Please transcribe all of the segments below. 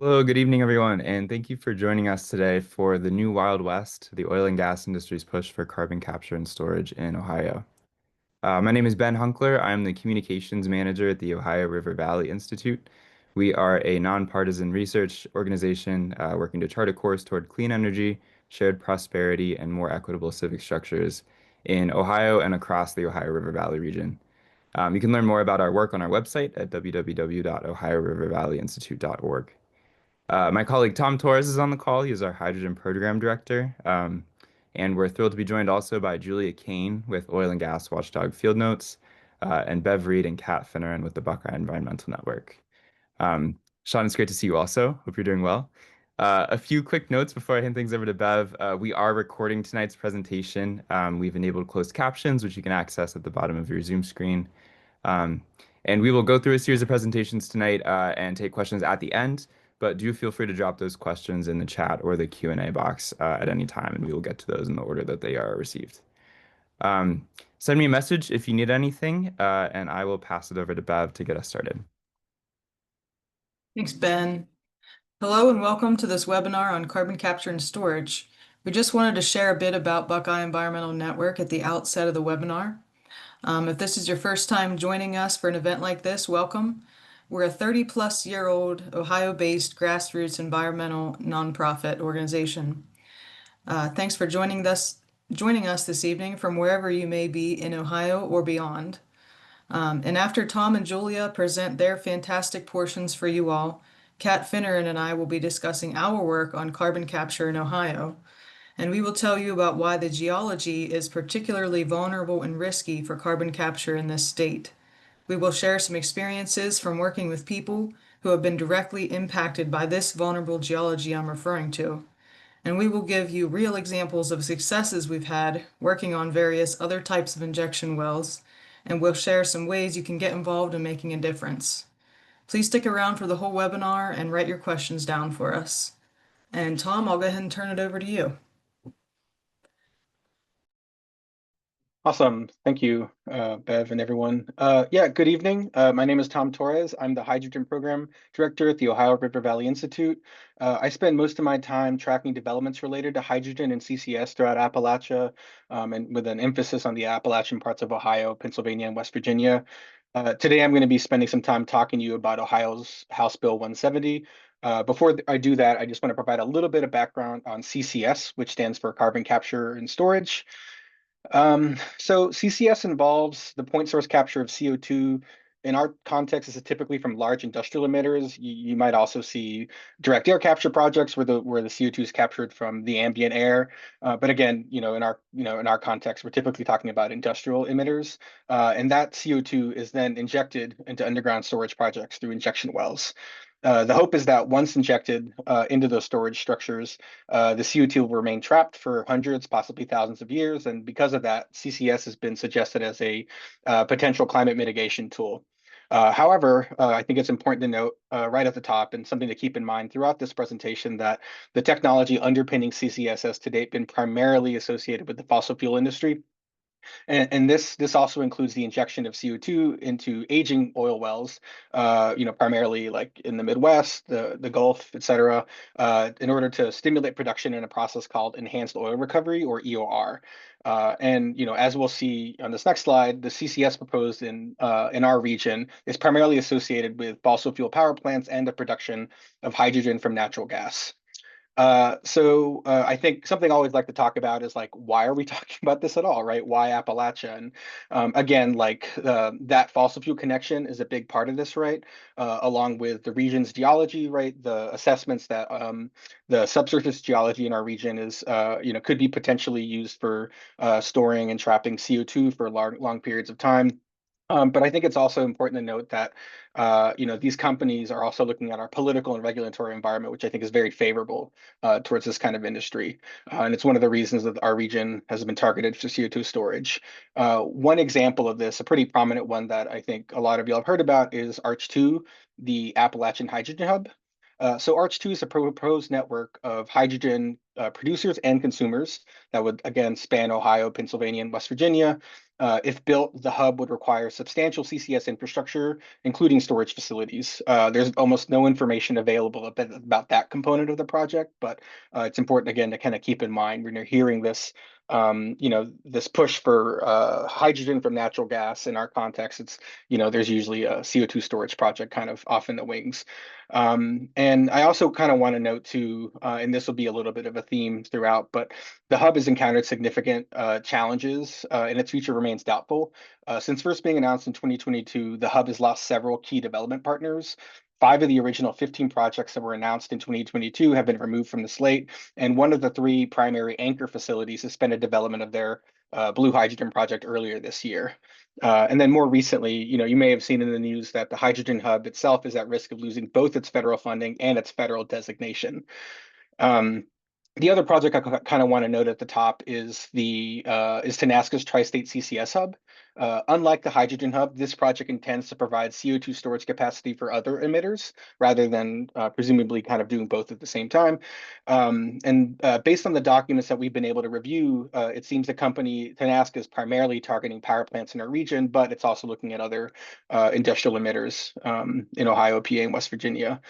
Hello, good evening, everyone, and thank you for joining us today for the new Wild West, the oil and gas industry's push for carbon capture and storage in Ohio. My name is Ben Hunkler. I'm the communications manager at the Ohio River Valley Institute. We are a nonpartisan research organization working to chart a course toward clean energy, shared prosperity, and more equitable civic structures in Ohio and across the Ohio River Valley region. You can learn more about our work on our website at www.ohiorivervalleyinstitute.org. My colleague Tom Torres is on the call. He is our hydrogen program director. And we're thrilled to be joined also by Julia Kane with oil and gas watchdog Fieldnotes, and Bev Reed and Kat Finneran with the Buckeye Environmental Network. Sean, it's great to see you also. Hope you're doing well. A few quick notes before I hand things over to Bev. We are recording tonight's presentation. We've enabled closed captions, which you can access at the bottom of your Zoom screen. Um, and we will go through a series of presentations tonight and take questions at the end, but do feel free to drop those questions in the chat or the Q&A box at any time, and we will get to those in the order that they are received. Send me a message if you need anything, and I will pass it over to Bev to get us started. Thanks, Ben. Hello and welcome to this webinar on carbon capture and storage. We just wanted to share a bit about Buckeye Environmental Network at the outset of the webinar. If this is your first time joining us for an event like this, welcome. We're a 30-plus-year-old Ohio-based grassroots environmental nonprofit organization. Thanks for joining us this evening from wherever you may be in Ohio or beyond. And after Tom and Julia present their fantastic portions for you all, Kat Finneran and I will be discussing our work on carbon capture in Ohio. And we will tell you about why the geology is particularly vulnerable and risky for carbon capture in this state. We will share some experiences from working with people who have been directly impacted by this vulnerable geology I'm referring to. And we will give you real examples of successes we've had working on various other types of injection wells, and we'll share some ways you can get involved in making a difference. Please stick around for the whole webinar and write your questions down for us. And Tom, I'll go ahead and turn it over to you. Awesome. Thank you, Bev and everyone. Good evening. My name is Tom Torres. I'm the Hydrogen Program Director at the Ohio River Valley Institute. I spend most of my time tracking developments related to hydrogen and CCS throughout Appalachia, and with an emphasis on the Appalachian parts of Ohio, Pennsylvania, and West Virginia. Today, I'm going to be spending some time talking to you about Ohio's House Bill 170. Before I do that, I just want to provide a little bit of background on CCS, which stands for Carbon Capture and Storage. So CCS involves the point source capture of CO2. In our context, this is typically from large industrial emitters. You might also see direct air capture projects where the CO2 is captured from the ambient air. But again, in our context, we're typically talking about industrial emitters, and that CO2 is then injected into underground storage projects through injection wells. The hope is that once injected into those storage structures, the CO2 will remain trapped for hundreds, possibly thousands of years. And because of that, CCS has been suggested as a potential climate mitigation tool. However, I think it's important to note right at the top, and something to keep in mind throughout this presentation, that the technology underpinning CCS has to date been primarily associated with the fossil fuel industry. And this also includes the injection of CO2 into aging oil wells, primarily like in the Midwest, the Gulf, et cetera, in order to stimulate production in a process called enhanced oil recovery, or EOR. As we'll see on this next slide, the CCS proposed in our region is primarily associated with fossil fuel power plants and the production of hydrogen from natural gas. I think something I always like to talk about is, like, why are we talking about this at all, right? Why Appalachia? And again, that fossil fuel connection is a big part of this, right? Along with the region's geology, right? The assessments that the subsurface geology in our region is, could be potentially used for storing and trapping CO2 for long periods of time. But I think it's also important to note that, these companies are also looking at our political and regulatory environment, which I think is very favorable towards this kind of industry. And it's one of the reasons that our region has been targeted for CO2 storage. One example of this, a pretty prominent one that I think a lot of you have heard about, is ARCH2, the Appalachian Hydrogen Hub. So ARCH2 is a proposed network of hydrogen producers and consumers that would, again, span Ohio, Pennsylvania, and West Virginia. If built, the hub would require substantial CCS infrastructure, including storage facilities. There's almost no information available about that component of the project, but it's important, again, to kind of keep in mind when you're hearing this, this push for hydrogen from natural gas. In our context, it's, there's usually a CO2 storage project kind of off in the wings. And I also kind of want to note too, and this will be a little bit of a theme throughout, but the hub has encountered significant challenges and its future remains doubtful. Since first being announced in 2022, the hub has lost several key development partners. 5 of the original 15 projects that were announced in 2022 have been removed from the slate, and one of the 3 primary anchor facilities suspended development of their blue hydrogen project earlier this year. And then more recently, you may have seen in the news that the hydrogen hub itself is at risk of losing both its federal funding and its federal designation. The other project I kind of want to note at the top is Tenaska's Tri-State CCS Hub. Unlike the hydrogen hub, this project intends to provide CO2 storage capacity for other emitters rather than presumably kind of doing both at the same time. Based on the documents that we've been able to review, it seems the company Tenaska is primarily targeting power plants in our region, but it's also looking at other industrial emitters in Ohio, PA, and West Virginia.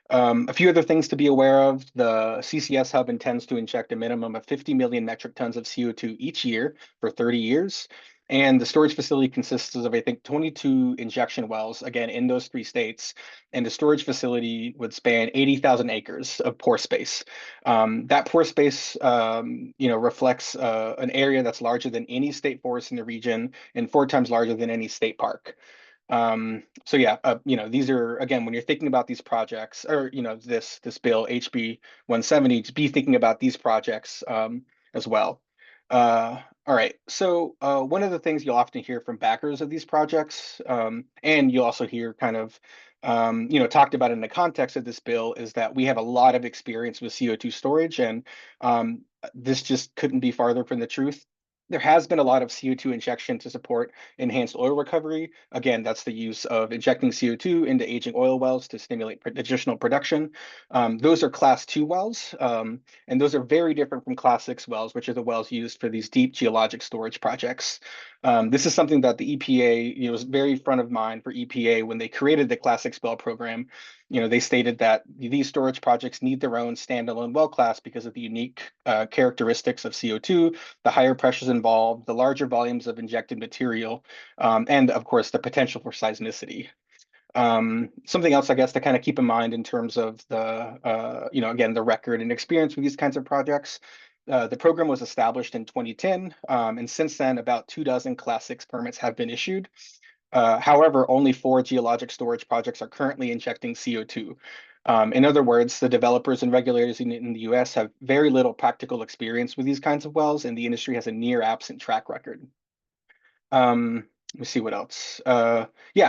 A few other things to be aware of. The CCS hub intends to inject a minimum of 50 million metric tons of CO2 each year for 30 years. And the storage facility consists of, I think, 22 injection wells, again, in those 3 states. And the storage facility would span 80,000 acres of pore space. That pore space, reflects an area that's larger than any state forest in the region and 4 times larger than any state park. So yeah, these are, again, when you're thinking about these projects or, this bill, HB 170, to be thinking about these projects as well. All right, so one of the things you'll often hear from backers of these projects, and you'll also hear kind of, talked about in the context of this bill, is that we have a lot of experience with CO2 storage, and this just couldn't be farther from the truth. There has been a lot of CO2 injection to support enhanced oil recovery. Again, that's the use of injecting CO2 into aging oil wells to stimulate additional production. Those are class 2 wells, and those are very different from class 6 wells, which are the wells used for these deep geologic storage projects. This is something that the EPA, was very front of mind for EPA when they created the class 6 well program. They stated that these storage projects need their own standalone well class because of the unique characteristics of CO2, the higher pressures involved, the larger volumes of injected material, and of course, the potential for seismicity. Something else, I guess, to kind of keep in mind in terms of the, again, the record and experience with these kinds of projects. The program was established in 2010, and since then, about 24 Class 6 permits have been issued. However, only 4 geologic storage projects are currently injecting CO2. In other words, the developers and regulators in the US have very little practical experience with these kinds of wells, and the industry has a near absent track record. Let me see what else.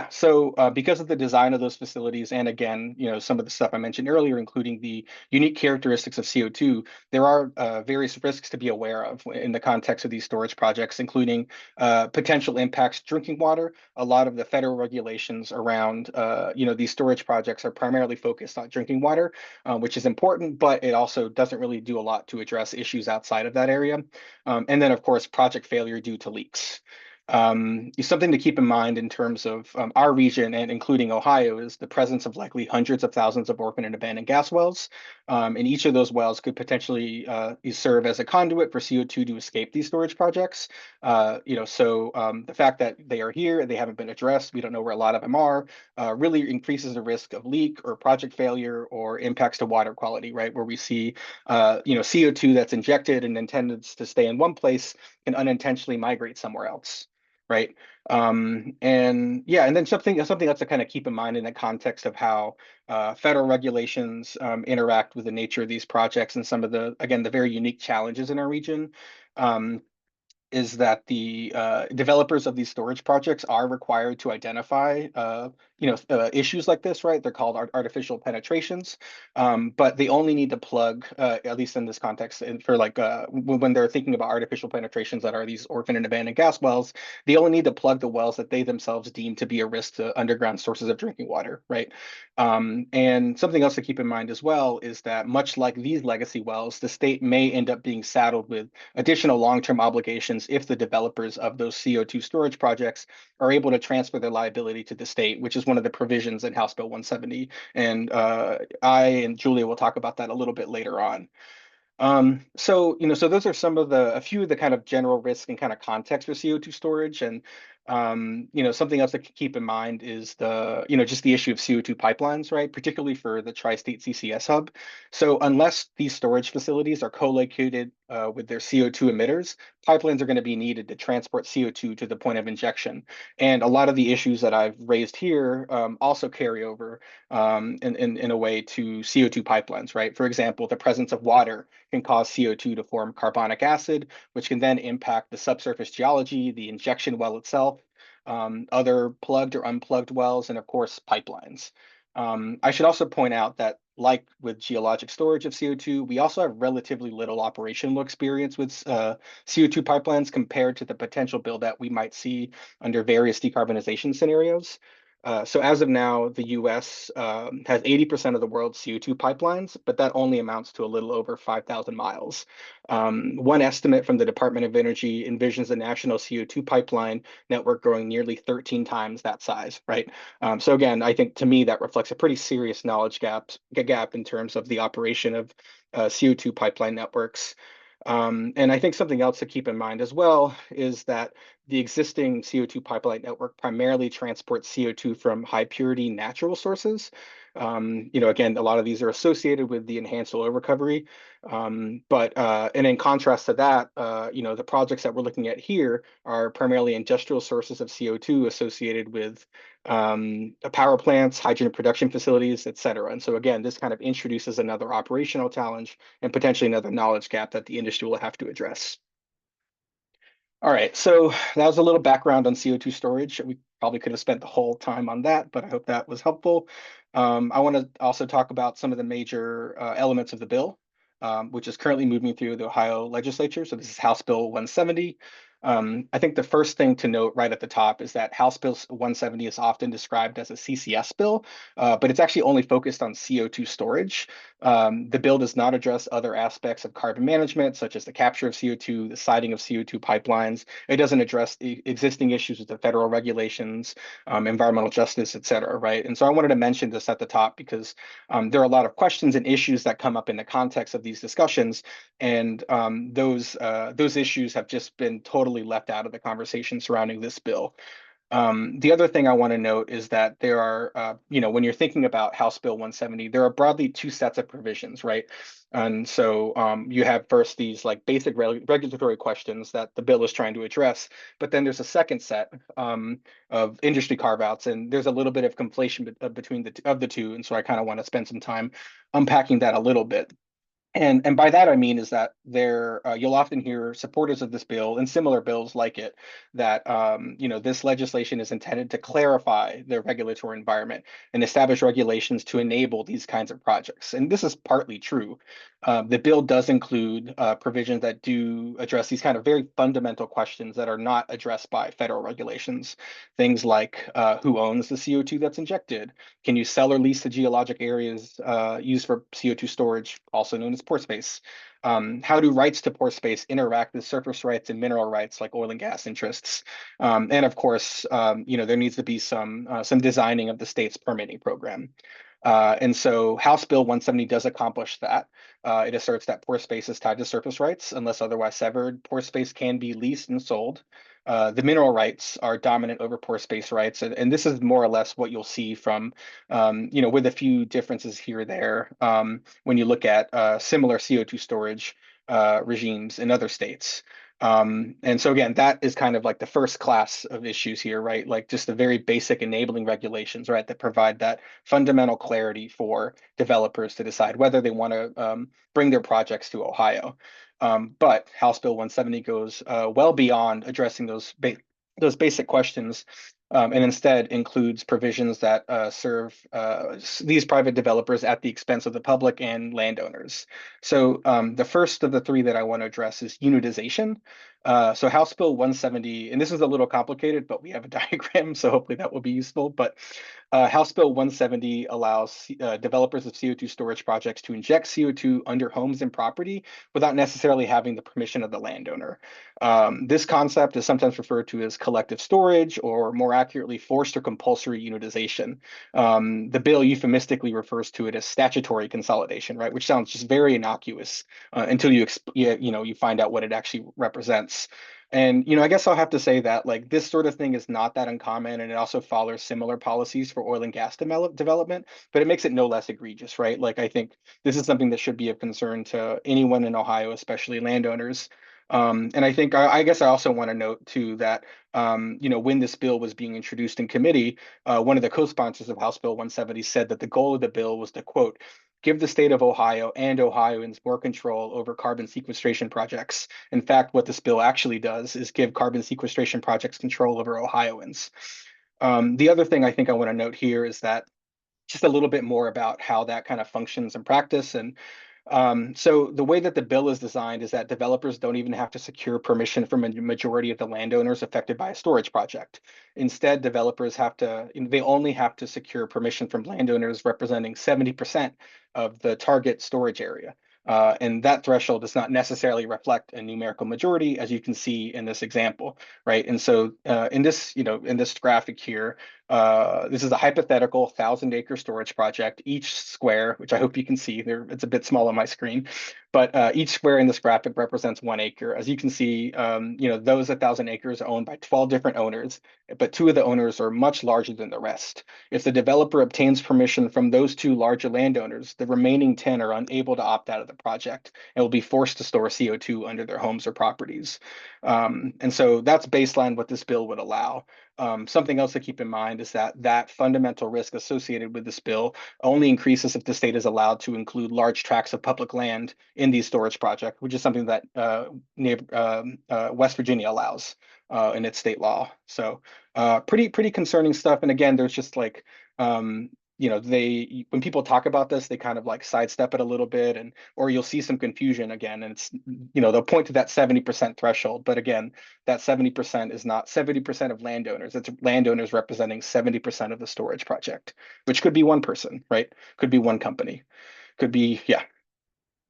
So because of the design of those facilities, and again, some of the stuff I mentioned earlier, including the unique characteristics of CO2, there are various risks to be aware of in the context of these storage projects, including potential impacts to drinking water. A lot of the federal regulations around, these storage projects are primarily focused on drinking water, which is important, but it also doesn't really do a lot to address issues outside of that area. And then, of course, project failure due to leaks. Something to keep in mind in terms of our region and including Ohio is the presence of likely hundreds of thousands of orphan and abandoned gas wells. And each of those wells could potentially serve as a conduit for CO2 to escape these storage projects. The fact that they are here and they haven't been addressed, we don't know where a lot of them are, really increases the risk of leak or project failure or impacts to water quality, right? Where we see, CO2 that's injected and intended to stay in one place can unintentionally migrate somewhere else. Right. And then something else to kind of keep in mind in the context of how federal regulations interact with the nature of these projects and some of the very unique challenges in our region. Is that the developers of these storage projects are required to identify issues like this, right? They're called artificial penetrations, but they only need to plug, at least in this context, and for like when they're thinking about artificial penetrations that are these orphan and abandoned gas wells, they only need to plug the wells that they themselves deem to be a risk to underground sources of drinking water, right? And something else to keep in mind as well is that much like these legacy wells, the state may end up being saddled with additional long-term obligations if the developers of those CO2 storage projects are able to transfer their liability to the state, which is one of the provisions in House Bill 170. And I and Julia will talk about that a little bit later on. So those are a few of the kind of general risk and kind of context for CO2 storage. And something else to keep in mind is just the issue of CO2 pipelines, right? Particularly for the Tri-State CCS hub. So unless these storage facilities are co-located with their CO2 emitters, pipelines are going to be needed to transport CO2 to the point of injection. And a lot of the issues that I've raised here also carry over in a way to CO2 pipelines, right? For example, the presence of water can cause CO2 to form carbonic acid, which can then impact the subsurface geology, the injection well itself, other plugged or unplugged wells, and of course, pipelines. I should also point out that, like with geologic storage of CO2, we also have relatively little operational experience with CO2 pipelines compared to the potential build-out we might see under various decarbonization scenarios. So as of now, the US has 80% of the world's CO2 pipelines, but that only amounts to a little over 5,000 miles. One estimate from the Department of Energy envisions a national CO2 pipeline network growing nearly 13 times that size, right? So again, I think to me that reflects a pretty serious knowledge gap in terms of the operation of CO2 pipeline networks. And I think something else to keep in mind as well is that the existing CO2 pipeline network primarily transports CO2 from high purity natural sources. Again, a lot of these are associated with the enhanced oil recovery. And in contrast to that, the projects that we're looking at here are primarily industrial sources of CO2 associated with power plants, hydrogen production facilities, et cetera. And so again, this kind of introduces another operational challenge and potentially another knowledge gap that the industry will have to address. All right, so that was a little background on CO2 storage. We probably could have spent the whole time on that, but I hope that was helpful. I want to also talk about some of the major elements of the bill, which is currently moving through the Ohio legislature. So this is House Bill 170. I think the first thing to note right at the top is that House Bill 170 is often described as a CCS bill, but it's actually only focused on CO2 storage. The bill does not address other aspects of carbon management, such as the capture of CO2, the siting of CO2 pipelines. It doesn't address the existing issues with the federal regulations, environmental justice, et cetera, right? And so I wanted to mention this at the top because there are a lot of questions and issues that come up in the context of these discussions, and those issues have just been totally left out of the conversation surrounding this bill. The other thing I want to note is that there are, when you're thinking about House Bill 170, there are broadly two sets of provisions, right? And so you have first these like basic regulatory questions that the bill is trying to address, but then there's a second set of industry carve-outs, and there's a little bit of conflation between the two, and so I kind of want to spend some time unpacking that a little bit. And by that I mean is that you'll often hear supporters of this bill and similar bills like it that this legislation is intended to clarify the regulatory environment and establish regulations to enable these kinds of projects. And this is partly true. The bill does include provisions that do address these kind of very fundamental questions that are not addressed by federal regulations. Things like who owns the CO2 that's injected? Can you sell or lease the geologic areas used for CO2 storage, also known as pore space? How do rights to pore space interact with surface rights and mineral rights like oil and gas interests? And of course, there needs to be some designing of the state's permitting program. And so House Bill 170 does accomplish that. It asserts that pore space is tied to surface rights. Unless otherwise severed, pore space can be leased and sold. The mineral rights are dominant over pore space rights. And this is more or less what you'll see from, with a few differences here or there when you look at similar CO2 storage regimes in other states. And so again, that is kind of like the first class of issues here, right? Like just the very basic enabling regulations, right, that provide that fundamental clarity for developers to decide whether they want to bring their projects to Ohio. But House Bill 170 goes well beyond addressing those basic questions and instead includes provisions that serve these private developers at the expense of the public and landowners. So the first of the three that I want to address is unitization. So House Bill 170, and this is a little complicated, but we have a diagram, so hopefully that will be useful. But House Bill 170 allows developers of CO2 storage projects to inject CO2 under homes and property without necessarily having the permission of the landowner. This concept is sometimes referred to as collective storage, or more accurately, forced or compulsory unitization. The bill euphemistically refers to it as statutory consolidation, right? Which sounds just very innocuous until you find out what it actually represents. And I guess I'll have to say that like this sort of thing is not that uncommon, and it also follows similar policies for oil and gas development, but it makes it no less egregious, right? Like I think this is something that should be of concern to anyone in Ohio, especially landowners. And I think I guess I also want to note too that when this bill was being introduced in committee, one of the co-sponsors of House Bill 170 said that the goal of the bill was to quote, give the state of Ohio and Ohioans more control over carbon sequestration projects. In fact, what this bill actually does is give carbon sequestration projects control over Ohioans. The other thing I think I want to note here is that just a little bit more about how that kind of functions in practice. And so the way that the bill is designed is that developers don't even have to secure permission from a majority of the landowners affected by a storage project. Instead, developers they only have to secure permission from landowners representing 70% of the target storage area. And that threshold does not necessarily reflect a numerical majority, as you can see in this example, right? And so in this graphic here, this is a hypothetical 1,000-acre storage project. Each square, which I hope you can see there, it's a bit small on my screen, but each square in this graphic represents 1 acre. As you can see, those 1,000 acres are owned by 12 different owners, but 2 of the owners are much larger than the rest. If the developer obtains permission from those 2 larger landowners, the remaining 10 are unable to opt out of the project and will be forced to store CO2 under their homes or properties. And so that's baseline what this bill would allow. Something else to keep in mind is that fundamental risk associated with this bill only increases if the state is allowed to include large tracts of public land in these storage projects, which is something that West Virginia allows in its state law. So pretty concerning stuff. And again, there's just like when people talk about this, they kind of like sidestep it a little bit, or you'll see some confusion again, and it's they'll point to that 70% threshold, but again, that 70% is not 70% of landowners. It's landowners representing 70% of the storage project, which could be one person, right? Could be one company, could be, yeah.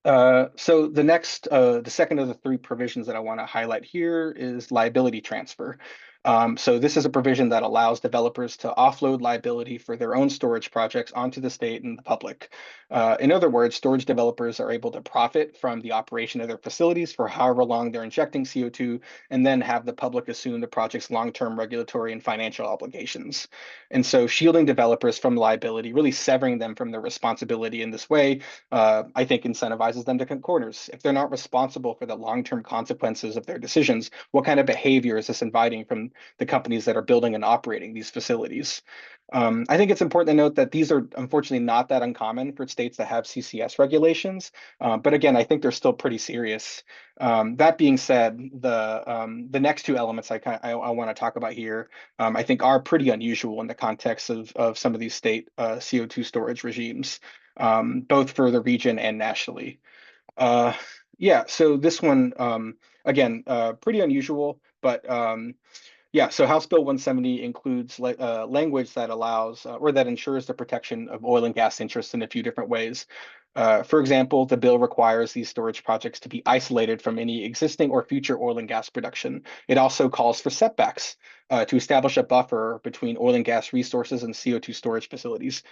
So the second of the 3 provisions that I want to highlight here is liability transfer. So this is a provision that allows developers to offload liability for their own storage projects onto the state and the public. In other words, storage developers are able to profit from the operation of their facilities for however long they're injecting CO2, and then have the public assume the project's long-term regulatory and financial obligations. And so shielding developers from liability, really severing them from their responsibility in this way, I think incentivizes them to cut corners. If they're not responsible for the long-term consequences of their decisions, what kind of behavior is this inviting from the companies that are building and operating these facilities? I think it's important to note that these are unfortunately not that uncommon for states that have CCS regulations, but again, I think they're still pretty serious. That being said, the next 2 elements I want to talk about here, I think are pretty unusual in the context of some of these state CO2 storage regimes, both for the region and nationally. Yeah, so this one, again, pretty unusual, but yeah, so House Bill 170 includes language that allows or that ensures the protection of oil and gas interests in a few different ways. For example, the bill requires these storage projects to be isolated from any existing or future oil and gas production. It also calls for setbacks to establish a buffer between oil and gas resources and CO2 storage facilities.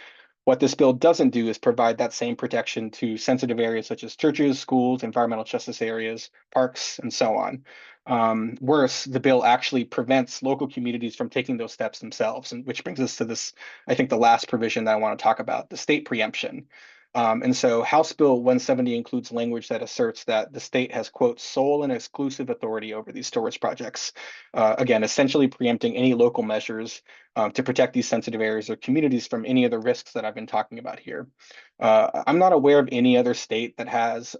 What this bill doesn't do is provide that same protection to sensitive areas such as churches, schools, environmental justice areas, parks, and so on. Worse, the bill actually prevents local communities from taking those steps themselves, and which brings us to this, I think, the last provision that I want to talk about, the state preemption. And so House Bill 170 includes language that asserts that the state has, quote, sole and exclusive authority over these storage projects. Again, essentially preempting any local measures to protect these sensitive areas or communities from any of the risks that I've been talking about here. I'm not aware of any other state that has,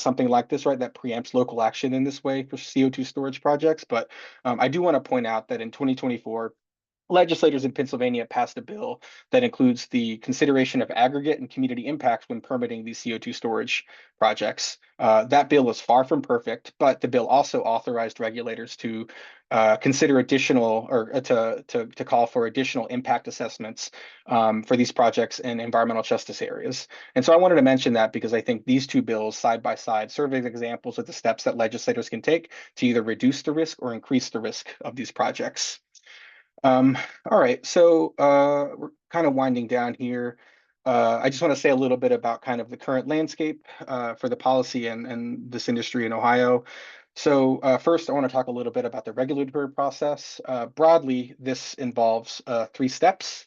something like this, right, that preempts local action in this way for CO2 storage projects. But I do want to point out that in 2024, legislators in Pennsylvania passed a bill that includes the consideration of aggregate and community impacts when permitting these CO2 storage projects. That bill was far from perfect, but the bill also authorized regulators to consider additional or to call for additional impact assessments for these projects in environmental justice areas. And so I wanted to mention that because I think these two bills side by side serve as examples of the steps that legislators can take to either reduce the risk or increase the risk of these projects. All right, so we're kind of winding down here. I just want to say a little bit about kind of the current landscape for the policy and this industry in Ohio. So first, I want to talk a little bit about the regulatory process. Broadly, this involves three steps.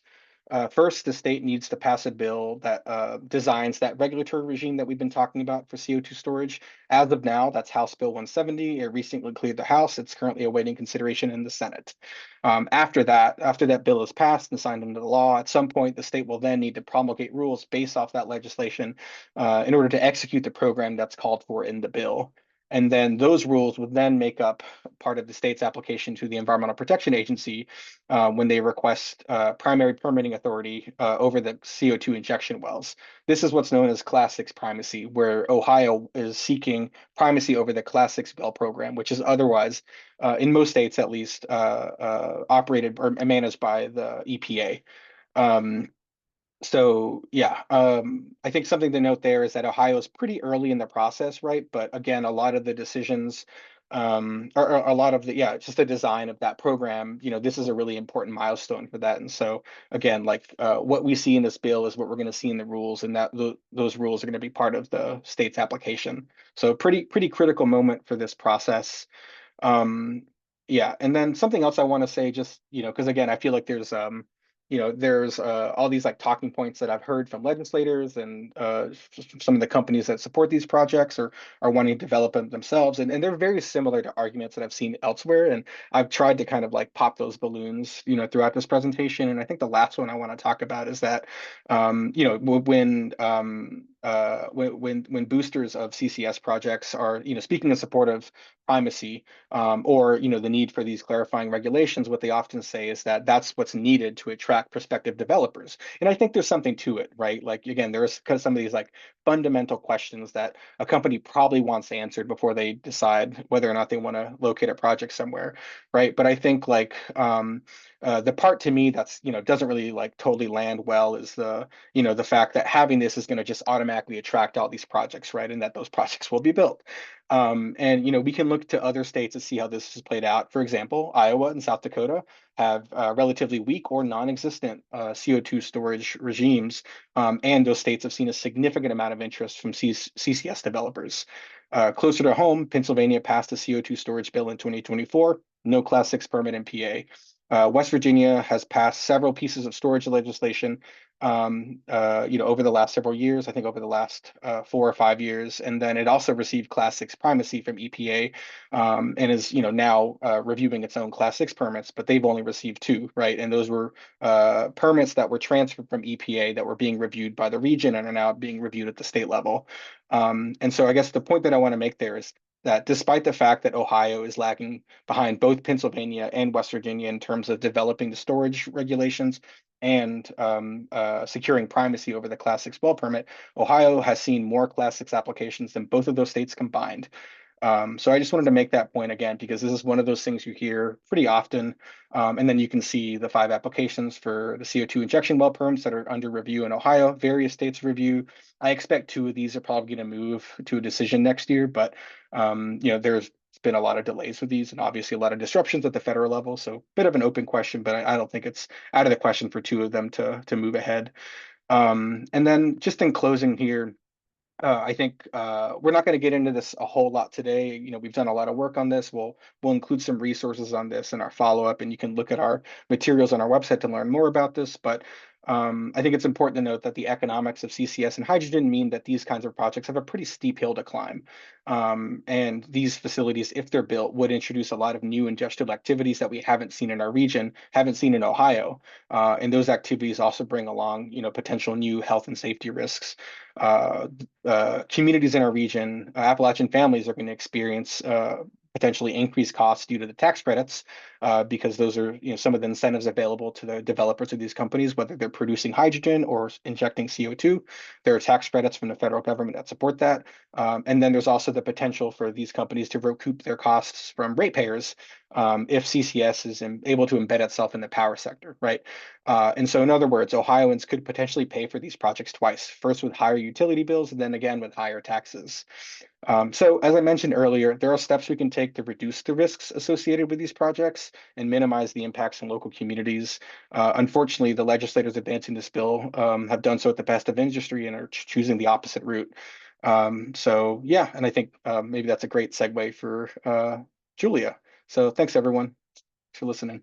First, the state needs to pass a bill that designs that regulatory regime that we've been talking about for CO2 storage. As of now, that's House Bill 170. It recently cleared the House. It's currently awaiting consideration in the Senate. After that bill is passed and signed into the law, at some point, the state will then need to promulgate rules based off that legislation in order to execute the program that's called for in the bill. And then those rules would then make up part of the state's application to the Environmental Protection Agency when they request primary permitting authority over the CO2 injection wells. This is what's known as Class 6 primacy, where Ohio is seeking primacy over the Class 6 well program, which is otherwise, in most states at least, operated or managed by the EPA. Um, so yeah, I think something to note there is that Ohio is pretty early in the process, right? But again, a lot of the decisions, or a lot of the, yeah, just the design of that program, this is a really important milestone for that. And so again, like what we see in this bill is what we're going to see in the rules, and that those rules are going to be part of the state's application. So pretty critical moment for this process. Um, yeah, and then something else I want to say, just because again, I feel like there's all these like talking points that I've heard from legislators and some of the companies that support these projects or are wanting to develop them themselves, and they're very similar to arguments that I've seen elsewhere. And I've tried to kind of like pop those balloons, throughout this presentation. And I think the last one I want to talk about is that, when boosters of CCS projects are, speaking in support of primacy, or the need for these clarifying regulations, what they often say is that that's what's needed to attract prospective developers. And I think there's something to it, right? Like again, there's some of these like fundamental questions that a company probably wants answered before they decide whether or not they want to locate a project somewhere, right? But I think like the part to me that's doesn't really like totally land well is the fact that having this is going to just automatically attract all these projects, right? And that those projects will be built. And we can look to other states to see how this has played out. For example, Iowa and South Dakota have relatively weak or non-existent CO2 storage regimes, and those states have seen a significant amount of interest from CCS developers. Closer to home, Pennsylvania passed a CO2 storage bill in 2024, no Class 6 permit in PA. West Virginia has passed several pieces of storage legislation, over the last several years, I think over the last 4 or 5 years. And then it also received Class 6 primacy from EPA, and is, now reviewing its own Class 6 permits, but they've only received two, right? And those were permits that were transferred from EPA that were being reviewed by the region and are now being reviewed at the state level. And so I guess the point that I want to make there is that despite the fact that Ohio is lagging behind both Pennsylvania and West Virginia in terms of developing the storage regulations and securing primacy over the Class 6 well permit, Ohio has seen more Class 6 applications than both of those states combined. So I just wanted to make that point again, because this is one of those things you hear pretty often. And then you can see the 5 applications for the CO2 injection well permits that are under review in Ohio, various states review. I expect 2 of these are probably going to move to a decision next year, but there's been a lot of delays with these and obviously a lot of disruptions at the federal level. So a bit of an open question, but I don't think it's out of the question for 2 of them to move ahead. And then just in closing here, I think we're not going to get into this a whole lot today. We've done a lot of work on this. We'll include some resources on this in our follow-up, and you can look at our materials on our website to learn more about this. But I think it's important to note that the economics of CCS and hydrogen mean that these kinds of projects have a pretty steep hill to climb. And these facilities, if they're built, would introduce a lot of new industrial activities that we haven't seen in our region, haven't seen in Ohio. And those activities also bring along, potential new health and safety risks. Communities in our region, Appalachian families are going to experience potentially increase costs due to the tax credits, because those are some of the incentives available to the developers of these companies, whether they're producing hydrogen or injecting CO2. There are tax credits from the federal government that support that. And then there's also the potential for these companies to recoup their costs from ratepayers if CCS is able to embed itself in the power sector, right? And so in other words, Ohioans could potentially pay for these projects twice, first with higher utility bills and then again with higher taxes. So as I mentioned earlier, there are steps we can take to reduce the risks associated with these projects and minimize the impacts on local communities. Unfortunately, the legislators advancing this bill have done so at the best of industry and are choosing the opposite route. So yeah, and I think maybe that's a great segue for Julia. So thanks everyone for listening.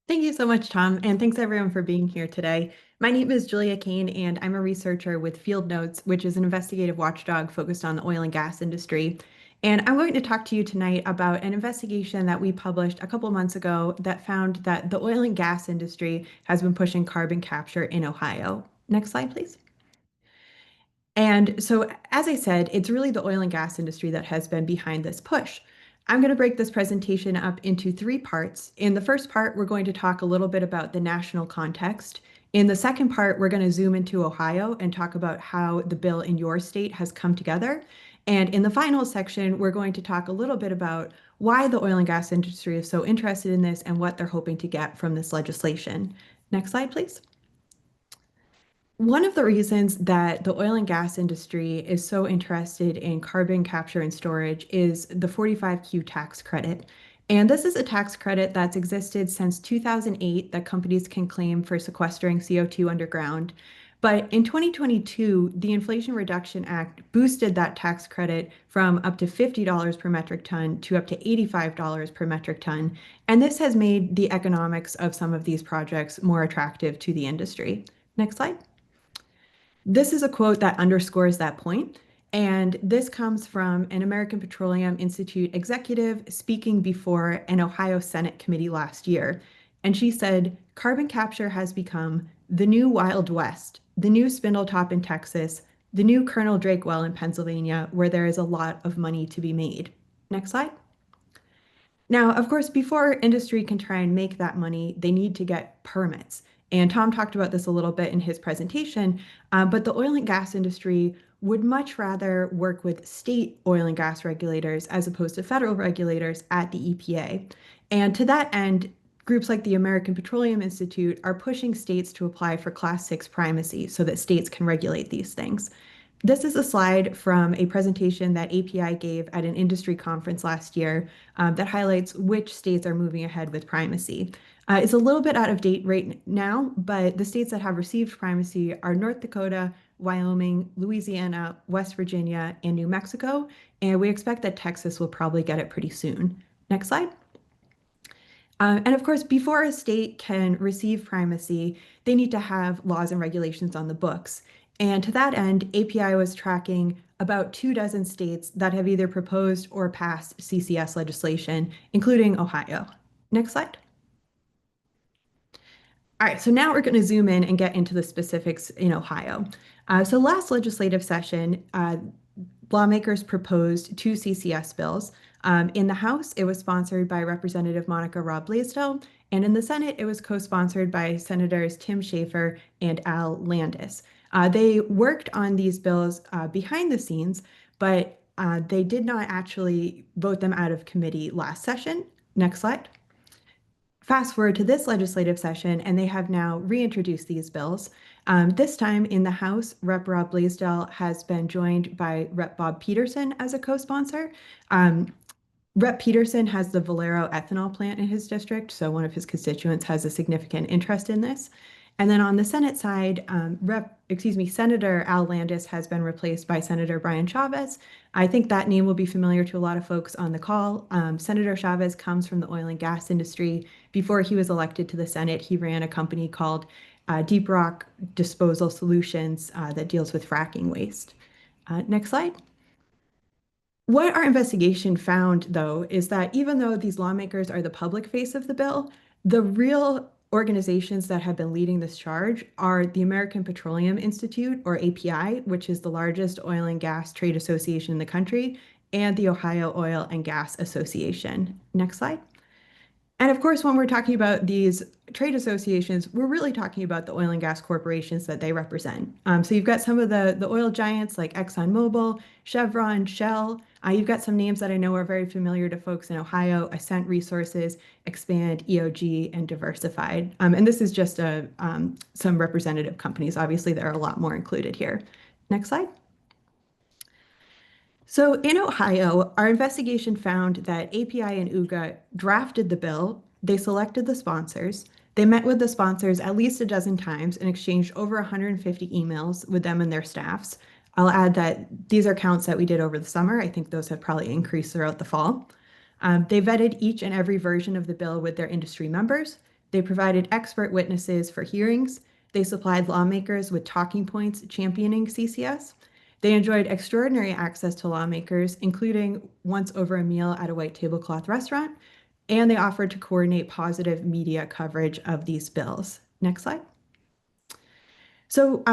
Thank you so much, Tom, and thanks everyone for being here today. My name is Julia Kane, and I'm a researcher with Fieldnotes, which is an investigative watchdog focused on the oil and gas industry. And I'm going to talk to you tonight about an investigation that we published a couple months ago that found that the oil and gas industry has been pushing carbon capture in Ohio. Next slide, please. And so, as I said, it's really the oil and gas industry that has been behind this push. I'm going to break this presentation up into three parts. In the first part, we're going to talk a little bit about the national context. In the second part, we're going to zoom into Ohio and talk about how the bill in your state has come together. And in the final section, we're going to talk a little bit about why the oil and gas industry is so interested in this and what they're hoping to get from this legislation. Next slide, please. One of the reasons that the oil and gas industry is so interested in carbon capture and storage is the 45Q tax credit. And this is a tax credit that's existed since 2008 that companies can claim for sequestering CO2 underground. But in 2022, the Inflation Reduction Act boosted that tax credit from up to $50 per metric ton to up to $85 per metric ton. And this has made the economics of some of these projects more attractive to the industry. Next slide. This is a quote that underscores that point, and this comes from an American Petroleum Institute executive speaking before an Ohio Senate committee last year. And she said, "Carbon capture has become the new Wild West, the new Spindletop in Texas, the new Colonel Drake well in Pennsylvania, where there is a lot of money to be made." Next slide. Now, of course, before industry can try and make that money, they need to get permits. And Tom talked about this a little bit in his presentation, but the oil and gas industry would much rather work with state oil and gas regulators as opposed to federal regulators at the EPA. And to that end, groups like the American Petroleum Institute are pushing states to apply for Class 6 primacy so that states can regulate these things. This is a slide from a presentation that API gave at an industry conference last year that highlights which states are moving ahead with primacy. It's a little bit out of date right now, but the states that have received primacy are North Dakota, Wyoming, Louisiana, West Virginia, and New Mexico, and we expect that Texas will probably get it pretty soon. Next slide. And of course, before a state can receive primacy, they need to have laws and regulations on the books. And to that end, API was tracking about 24 states that have either proposed or passed CCS legislation, including Ohio. Next slide. All right, so now we're going to zoom in and get into the specifics in Ohio. So last legislative session, lawmakers proposed two CCS bills. In the House, it was sponsored by Representative Monica Robb Blaisdell, and in the Senate, it was co-sponsored by Senators Tim Schafer and Al Landis. They worked on these bills behind the scenes, but they did not actually vote them out of committee last session. Next slide. Fast forward to this legislative session, and they have now reintroduced these bills. This time in the House, Rep. Robb Blaisdell has been joined by Rep. Bob Peterson as a co-sponsor. Rep. Peterson has the Valero ethanol plant in his district, so one of his constituents has a significant interest in this. And then on the Senate side, Senator Al Landis has been replaced by Senator Brian Chavez. I think that name will be familiar to a lot of folks on the call. Senator Chavez comes from the oil and gas industry. Before he was elected to the Senate, he ran a company called Deep Rock Disposal Solutions that deals with fracking waste. Next slide. What our investigation found, though, is that even though these lawmakers are the public face of the bill, the real organizations that have been leading this charge are the American Petroleum Institute, or API, which is the largest oil and gas trade association in the country, and the Ohio Oil and Gas Association. Next slide. And of course, when we're talking about these trade associations, we're really talking about the oil and gas corporations that they represent. So you've got some of the oil giants like ExxonMobil, Chevron, Shell. You've got some names that I know are very familiar to folks in Ohio: Ascent Resources, Expand, EOG, and Diversified. And this is just some representative companies. Obviously, there are a lot more included here. Next slide. So in Ohio, our investigation found that API and UGA drafted the bill, they selected the sponsors, they met with the sponsors at least a dozen times and exchanged over 150 emails with them and their staffs. I'll add that these are counts that we did over the summer. I think those have probably increased throughout the fall. They vetted each and every version of the bill with their industry members. They provided expert witnesses for hearings. They supplied lawmakers with talking points championing CCS. They enjoyed extraordinary access to lawmakers, including once over a meal at a white tablecloth restaurant, and they offered to coordinate positive media coverage of these bills. Next slide. So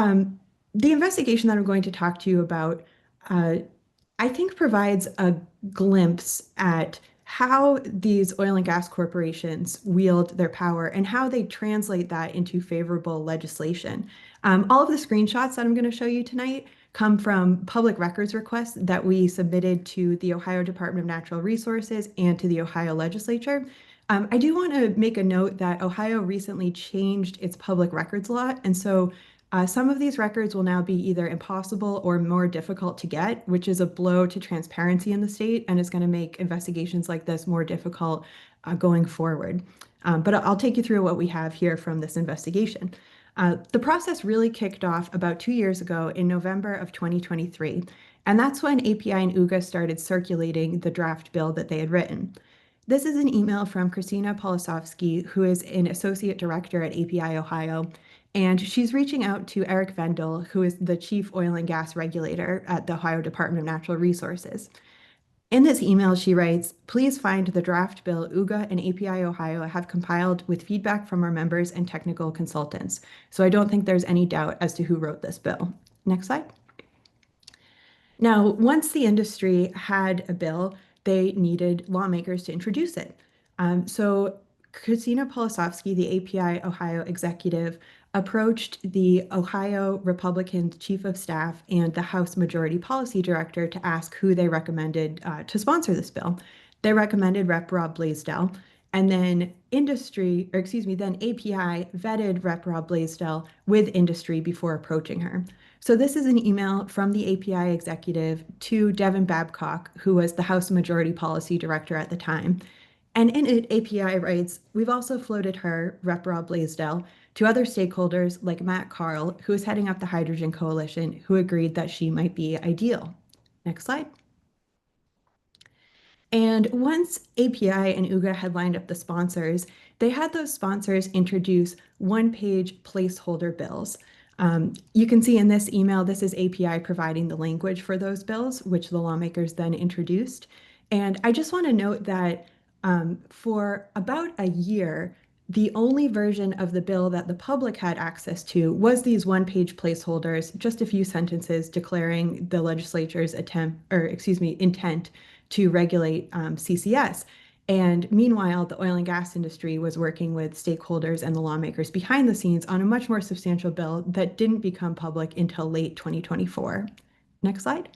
the investigation that I'm going to talk to you about, I think provides a glimpse at how these oil and gas corporations wield their power and how they translate that into favorable legislation. All of the screenshots that I'm going to show you tonight come from public records requests that we submitted to the Ohio Department of Natural Resources and to the Ohio legislature. I do want to make a note that Ohio recently changed its public records law, and so some of these records will now be either impossible or more difficult to get, which is a blow to transparency in the state and is going to make investigations like this more difficult going forward. But I'll take you through what we have here from this investigation. The process really kicked off about 2 years ago in November of 2023, and that's when API and UGA started circulating the draft bill that they had written. This is an email from Christina Polisovsky, who is an associate director at API Ohio, and she's reaching out to Eric Vendel, who is the chief oil and gas regulator at the Ohio Department of Natural Resources. In this email, she writes, "Please find the draft bill UGA and API Ohio have compiled with feedback from our members and technical consultants." So I don't think there's any doubt as to who wrote this bill. Next slide. Now, once the industry had a bill, they needed lawmakers to introduce it. So Christina Polisovsky, the API Ohio executive, approached the Ohio Republican chief of staff and the House Majority Policy Director to ask who they recommended to sponsor this bill. They recommended Rep. Rob Blaisdell, and then then API vetted Rep. Rob Blaisdell with industry before approaching her. So this is an email from the API executive to Devin Babcock, who was the House Majority Policy Director at the time. And in it, API writes, "We've also floated her, Rep. Rob Blaisdell, to other stakeholders like Matt Carl, who is heading up the Hydrogen Coalition, who agreed that she might be ideal." Next slide. And once API and UGA had lined up the sponsors, they had those sponsors introduce one-page placeholder bills. You can see in this email, this is API providing the language for those bills, which the lawmakers then introduced. And I just want to note that for about a year, the only version of the bill that the public had access to was these one-page placeholders, just a few sentences declaring the legislature's intent to regulate CCS. And meanwhile, the oil and gas industry was working with stakeholders and the lawmakers behind the scenes on a much more substantial bill that didn't become public until late 2024. Next slide.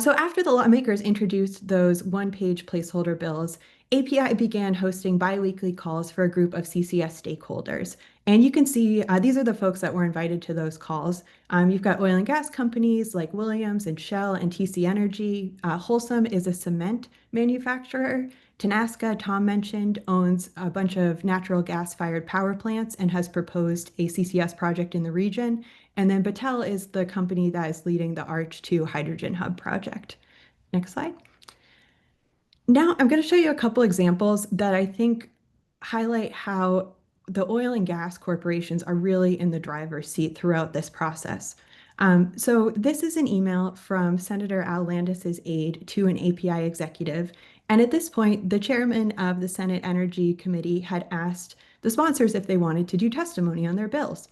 So after the lawmakers introduced those one-page placeholder bills, API began hosting biweekly calls for a group of CCS stakeholders. And you can see these are the folks that were invited to those calls. You've got oil and gas companies like Williams and Shell and TC Energy. Wholesome is a cement manufacturer. Tenaska, Tom mentioned, owns a bunch of natural gas-fired power plants and has proposed a CCS project in the region. And then Battelle is the company that is leading the ARCH2 Hydrogen Hub project. Next slide. Now I'm going to show you a couple examples that I think highlight how the oil and gas corporations are really in the driver's seat throughout this process. So this is an email from Senator Al Landis's aide to an API executive. And at this point, the chairman of the Senate Energy Committee had asked the sponsors if they wanted to do testimony on their bills.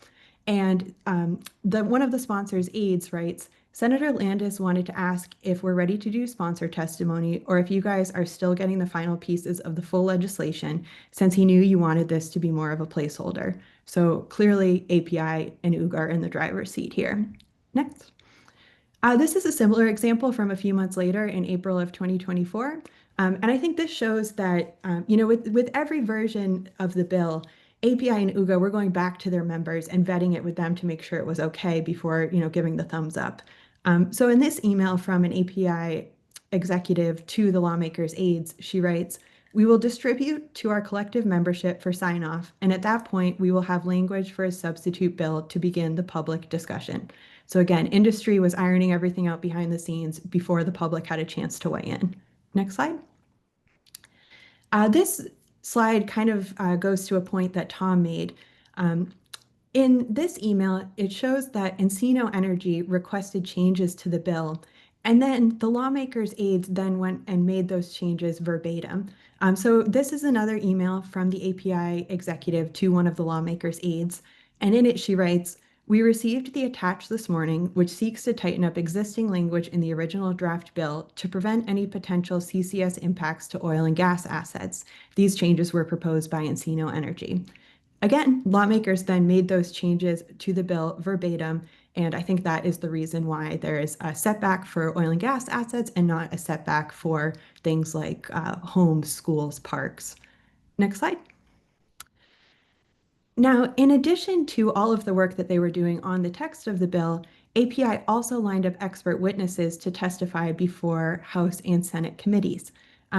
And one of the sponsors' aides writes, Senator Landis wanted to ask if we're ready to do sponsor testimony or if you guys are still getting the final pieces of the full legislation since he knew you wanted this to be more of a placeholder. So clearly API and UGA are in the driver's seat here. Next. This is a similar example from a few months later in April of 2024. And I think this shows that, with every version of the bill, API and UGA, we're going back to their members and vetting it with them to make sure it was okay before, giving the thumbs up. So in this email from an API executive to the lawmakers' aides, she writes, "We will distribute to our collective membership for sign off, and at that point, we will have language for a substitute bill to begin the public discussion." So again, industry was ironing everything out behind the scenes before the public had a chance to weigh in. Next slide. This slide kind of goes to a point that Tom made. In this email, it shows that Encino Energy requested changes to the bill, and then the lawmakers' aides then went and made those changes verbatim. So this is another email from the API executive to one of the lawmakers' aides, and in it she writes, "We received the attached this morning, which seeks to tighten up existing language in the original draft bill to prevent any potential CCS impacts to oil and gas assets. These changes were proposed by Encino Energy." Again, lawmakers then made those changes to the bill verbatim, and I think that is the reason why there is a setback for oil and gas assets and not a setback for things like homes, schools, parks. Next slide. Now, in addition to all of the work that they were doing on the text of the bill, API also lined up expert witnesses to testify before House and Senate committees.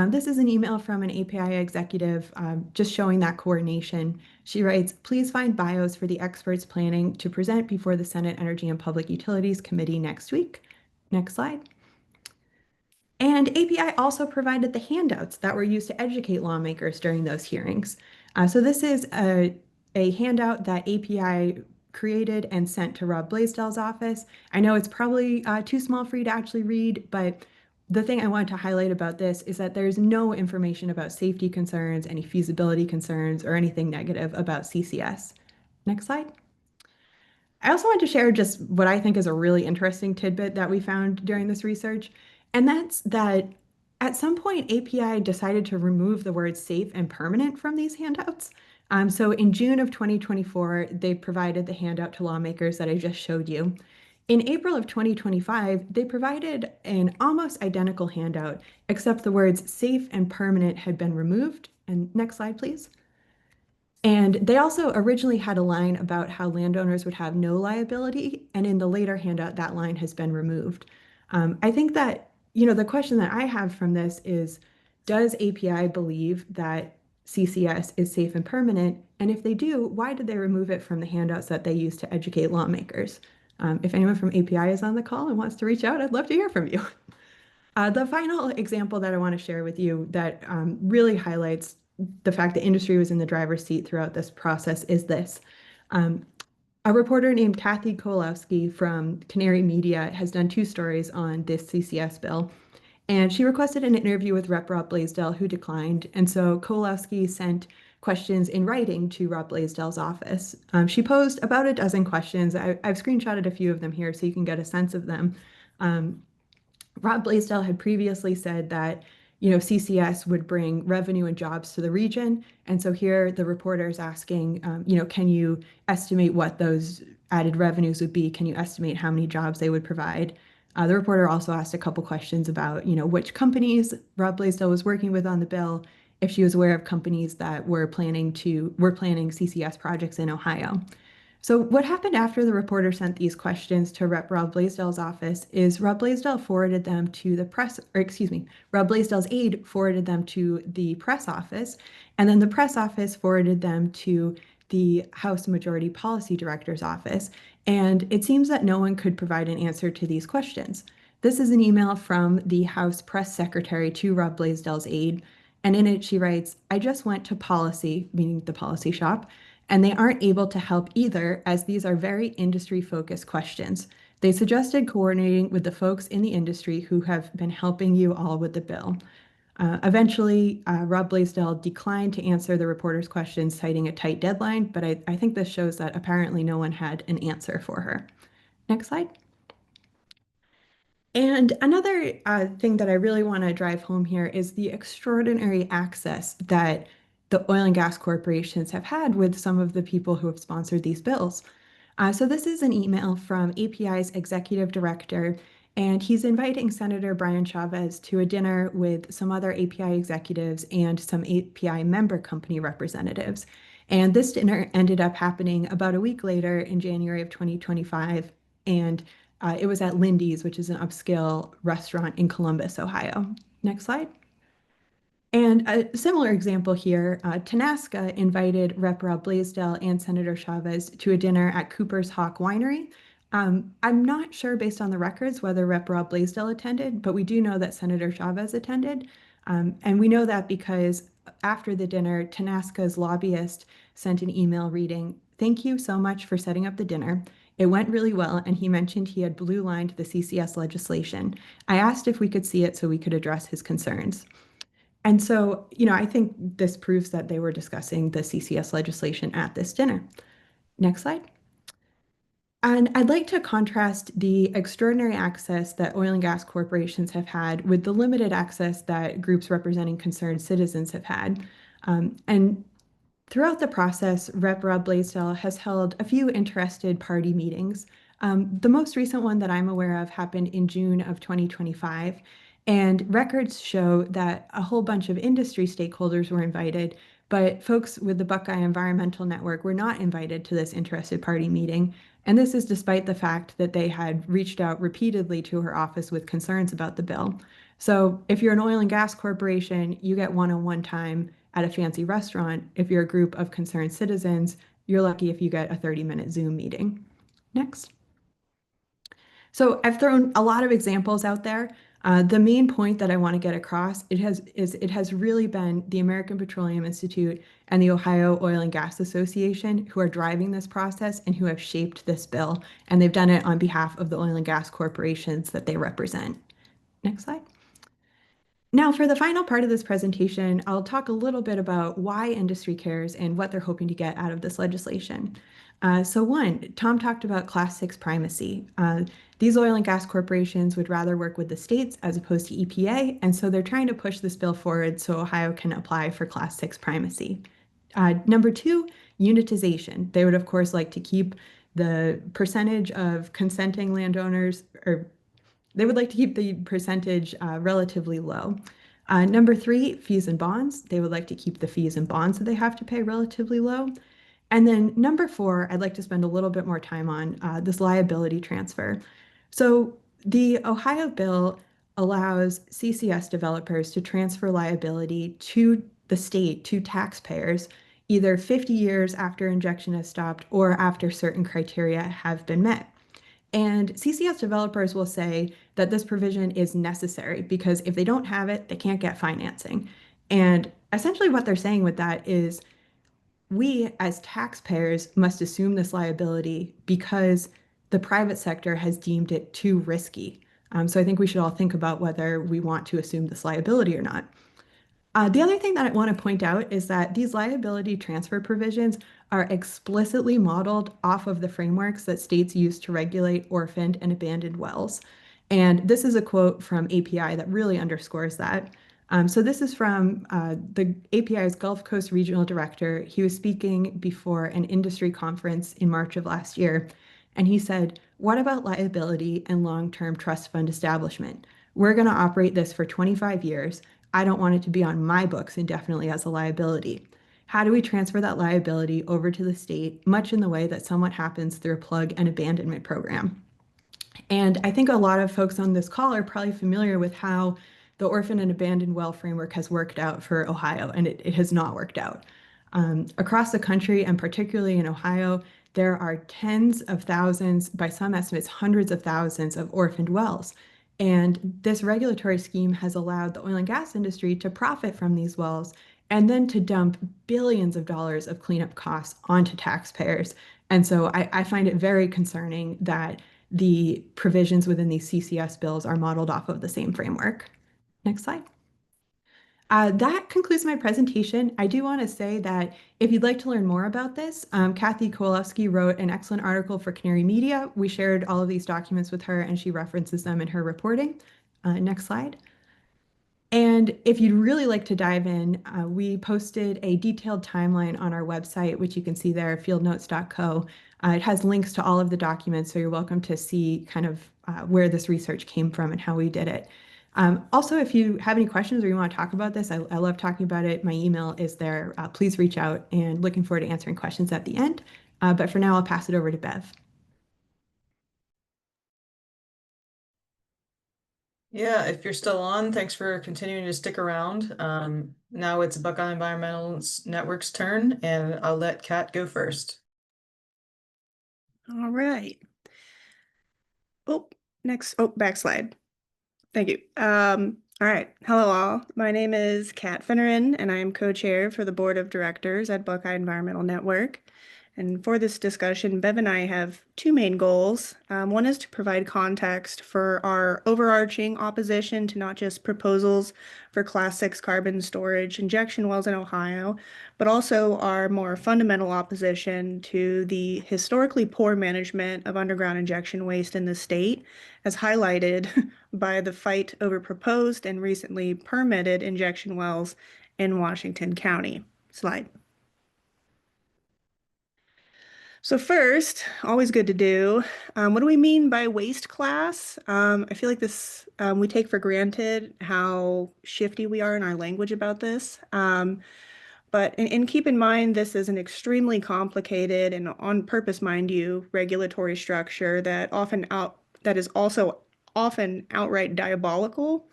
This is an email from an API executive just showing that coordination. She writes, "Please find bios for the experts planning to present before the Senate Energy and Public Utilities Committee next week." Next slide. And API also provided the handouts that were used to educate lawmakers during those hearings. So this is a handout that API created and sent to Rob Blaisdell's office. I know it's probably too small for you to actually read, but the thing I wanted to highlight about this is that there's no information about safety concerns, any feasibility concerns, or anything negative about CCS. Next slide. I also want to share just what I think is a really interesting tidbit that we found during this research, and that's that at some point API decided to remove the words safe and permanent from these handouts. So in June of 2024, they provided the handout to lawmakers that I just showed you. In April of 2025, they provided an almost identical handout, except the words safe and permanent had been removed. And next slide, please. And they also originally had a line about how landowners would have no liability, and in the later handout, that line has been removed. I think that, the question that I have from this is, does API believe that CCS is safe and permanent? And if they do, why did they remove it from the handouts that they use to educate lawmakers? If anyone from API is on the call and wants to reach out, I'd love to hear from you. The final example that I want to share with you that really highlights the fact that industry was in the driver's seat throughout this process is this. A reporter named Kathy Kolowski from Canary Media has done 2 stories on this CCS bill, and she requested an interview with Rep. Rob Blaisdell, who declined. And so Kolowski sent questions in writing to Rob Blaisdell's office. She posed about a dozen questions. I've screenshotted a few of them here so you can get a sense of them. Rob Blaisdell had previously said that, CCS would bring revenue and jobs to the region. And so here the reporter is asking, can you estimate what those added revenues would be? Can you estimate how many jobs they would provide? The reporter also asked a couple questions about, which companies Rob Blaisdell was working with on the bill, if she was aware of companies that were planning CCS projects in Ohio. So what happened after the reporter sent these questions to Rep. Rob Blaisdell's office is Rob Blaisdell forwarded them to the press, Rob Blaisdell's aide forwarded them to the press office, and then the press office forwarded them to the House Majority Policy Director's office. And it seems that no one could provide an answer to these questions. This is an email from the House Press Secretary to Rob Blaisdell's aide, and in it she writes, "I just went to policy," meaning the policy shop, "and they aren't able to help either, as these are very industry-focused questions. They suggested coordinating with the folks in the industry who have been helping you all with the bill." Eventually, Rob Blaisdell declined to answer the reporter's questions, citing a tight deadline, but I think this shows that apparently no one had an answer for her. Next slide. And another thing that I really want to drive home here is the extraordinary access that the oil and gas corporations have had with some of the people who have sponsored these bills. So this is an email from API's executive director, and he's inviting Senator Brian Chavez to a dinner with some other API executives and some API member company representatives. And this dinner ended up happening about a week later in January of 2025, and it was at Lindy's, which is an upscale restaurant in Columbus, Ohio. Next slide. And a similar example here, Tanaska invited Rep. Rob Blaisdell and Senator Chavez to a dinner at Cooper's Hawk Winery. I'm not sure based on the records whether Rep. Rob Blaisdell attended, but we do know that Senator Chavez attended. And we know that because after the dinner, Tanaska's lobbyist sent an email reading, "Thank you so much for setting up the dinner. It went really well, and he mentioned he had blue lined the CCS legislation. I asked if we could see it so we could address his concerns." And so, I think this proves that they were discussing the CCS legislation at this dinner. Next slide. And I'd like to contrast the extraordinary access that oil and gas corporations have had with the limited access that groups representing concerned citizens have had. And throughout the process, Rep. Rob Blaisdell has held a few interested party meetings. The most recent one that I'm aware of happened in June of 2025, and records show that a whole bunch of industry stakeholders were invited, but folks with the Buckeye Environmental Network were not invited to this interested party meeting. And this is despite the fact that they had reached out repeatedly to her office with concerns about the bill. So if you're an oil and gas corporation, you get one-on-one time at a fancy restaurant. If you're a group of concerned citizens, you're lucky if you get a 30-minute Zoom meeting. Next. So I've thrown a lot of examples out there. The main point that I want to get across it has really been the American Petroleum Institute and the Ohio Oil and Gas Association who are driving this process and who have shaped this bill, and they've done it on behalf of the oil and gas corporations that they represent. Next slide. Now, for the final part of this presentation, I'll talk a little bit about why industry cares and what they're hoping to get out of this legislation. So one, Tom talked about Class 6 primacy. These oil and gas corporations would rather work with the states as opposed to EPA, and so they're trying to push this bill forward so Ohio can apply for Class 6 primacy. Number two, unitization. They would, of course, like to keep the percentage of consenting landowners, or they would like to keep the percentage relatively low. Number three, fees and bonds. They would like to keep the fees and bonds that they have to pay relatively low. And then number four, I'd like to spend a little bit more time on this liability transfer. So the Ohio bill allows CCS developers to transfer liability to the state, to taxpayers, either 50 years after injection has stopped or after certain criteria have been met. And CCS developers will say that this provision is necessary because if they don't have it, they can't get financing. And essentially what they're saying with that is we as taxpayers must assume this liability because the private sector has deemed it too risky. So I think we should all think about whether we want to assume this liability or not. The other thing that I want to point out is that these liability transfer provisions are explicitly modeled off of the frameworks that states use to regulate orphaned and abandoned wells. And this is a quote from API that really underscores that. So this is from the API's Gulf Coast Regional Director. He was speaking before an industry conference in March of last year. And he said, "What about liability and long-term trust fund establishment? We're going to operate this for 25 years. I don't want it to be on my books indefinitely as a liability. How do we transfer that liability over to the state, much in the way that somewhat happens through a plug and abandonment program?" And I think a lot of folks on this call are probably familiar with how the orphan and abandoned well framework has worked out for Ohio, and it has not worked out. Across the country, and particularly in Ohio, there are tens of thousands, by some estimates, hundreds of thousands of orphaned wells. And this regulatory scheme has allowed the oil and gas industry to profit from these wells and then to dump billions of dollars of cleanup costs onto taxpayers. And so I find it very concerning that the provisions within these CCS bills are modeled off of the same framework. Next slide. That concludes my presentation. I do want to say that if you'd like to learn more about this, Kathy Kowalewski wrote an excellent article for Canary Media. We shared all of these documents with her and she references them in her reporting. Next slide. And if you'd really like to dive in, we posted a detailed timeline on our website, which you can see there, fieldnotes.co. It has links to all of the documents, so you're welcome to see kind of where this research came from and how we did it. Also, if you have any questions or you want to talk about this, I love talking about it. My email is there. Please reach out, and looking forward to answering questions at the end. But for now, I'll pass it over to Bev. Yeah, if you're still on, thanks for continuing to stick around. Now it's Buckeye Environmental Network's turn, and I'll let Kat go first. All right. Oh, next. Oh, backslide. Thank you. All right. Hello, all. My name is Kat Finneran, and I am co-chair for the board of directors at Buckeye Environmental Network. And for this discussion, Bev and I have two main goals. One is to provide context for our overarching opposition to not just proposals for Class 6 carbon storage injection wells in Ohio, but also our more fundamental opposition to the historically poor management of underground injection waste in the state, as highlighted by the fight over proposed and recently permitted injection wells in Washington County. Slide. So first, always good to do. What do we mean by waste class? I feel like this, we take for granted how shifty we are in our language about this. And keep in mind, this is an extremely complicated and on purpose, mind you, regulatory structure that is also often outright diabolical,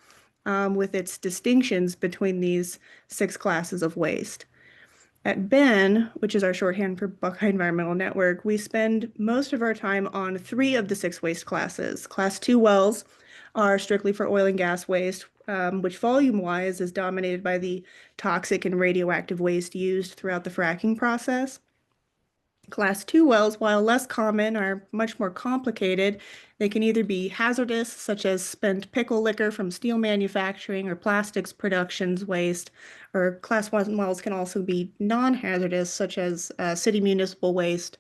with its distinctions between these 6 classes of waste. At BEN, which is our shorthand for Buckeye Environmental Network, we spend most of our time on 3 of the 6 waste classes. Class 2 wells are strictly for oil and gas waste, which volume-wise is dominated by the toxic and radioactive waste used throughout the fracking process. Class 2 wells, while less common, are much more complicated. They can either be hazardous, such as spent pickle liquor from steel manufacturing or plastics productions waste, or Class 1 wells can also be non-hazardous, such as city municipal waste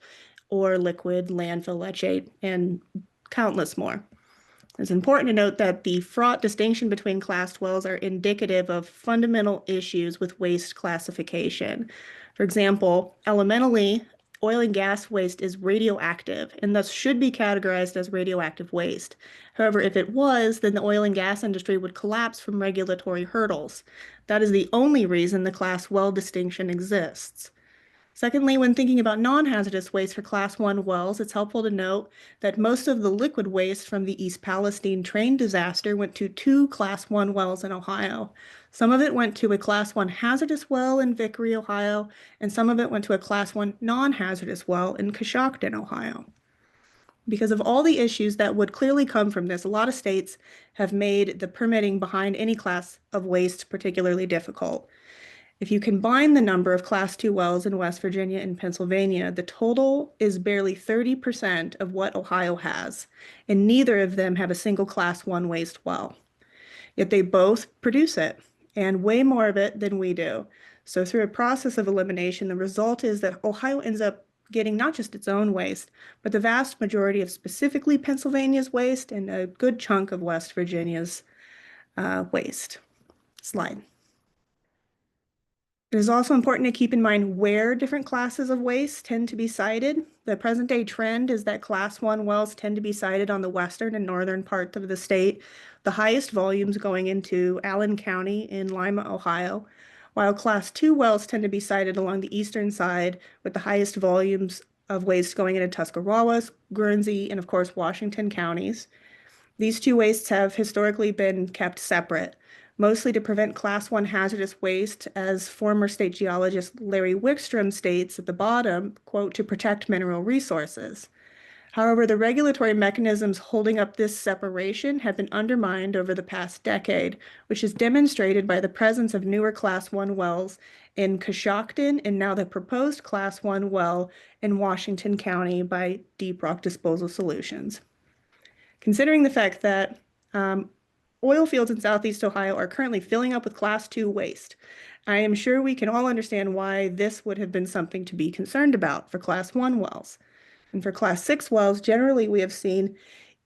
or liquid landfill leachate, and countless more. It's important to note that the fraught distinction between class wells are indicative of fundamental issues with waste classification. For example, elementally, oil and gas waste is radioactive and thus should be categorized as radioactive waste. However, if it was, then the oil and gas industry would collapse from regulatory hurdles. That is the only reason the class well distinction exists. Secondly, when thinking about non-hazardous waste for Class 1 wells, it's helpful to note that most of the liquid waste from the East Palestine train disaster went to 2 Class 1 wells in Ohio. Some of it went to a Class 1 hazardous well in Vickery, Ohio, and some of it went to a Class 1 non-hazardous well in Coshocton, Ohio. Because of all the issues that would clearly come from this, a lot of states have made the permitting behind any class of waste particularly difficult. If you combine the number of Class 2 wells in West Virginia and Pennsylvania, the total is barely 30% of what Ohio has, and neither of them have a single Class 1 waste well. Yet they both produce it, and way more of it than we do. So through a process of elimination, the result is that Ohio ends up getting not just its own waste, but the vast majority of specifically Pennsylvania's waste and a good chunk of West Virginia's waste. Slide. It is also important to keep in mind where different classes of waste tend to be sited. The present day trend is that Class 1 wells tend to be sited on the western and northern part of the state, the highest volumes going into Allen County in Lima, Ohio, while Class 2 wells tend to be sited along the eastern side with the highest volumes of waste going into Tuscarawas, Guernsey, and of course Washington counties. These 2 wastes have historically been kept separate, mostly to prevent Class 1 hazardous waste, as former state geologist Larry Wickstrom states at the bottom, quote, to protect mineral resources. However, the regulatory mechanisms holding up this separation have been undermined over the past decade, which is demonstrated by the presence of newer Class 1 wells in Coshocton and now the proposed Class 1 well in Washington County by Deep Rock Disposal Solutions. Considering the fact that oil fields in Southeast Ohio are currently filling up with Class 2 waste. I am sure we can all understand why this would have been something to be concerned about for Class 1 wells. And for Class 6 wells, generally we have seen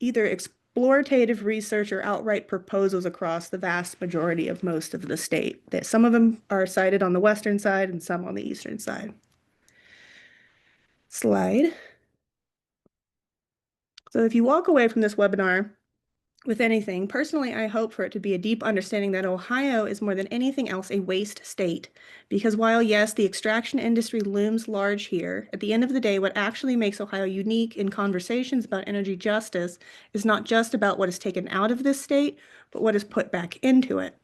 either explorative research or outright proposals across the vast majority of most of the state. Some of them are cited on the western side and some on the eastern side. Slide. So if you walk away from this webinar with anything, personally, I hope for it to be a deep understanding that Ohio is more than anything else a waste state. Because while, yes, the extraction industry looms large here, at the end of the day, what actually makes Ohio unique in conversations about energy justice is not just about what is taken out of this state, but what is put back into it.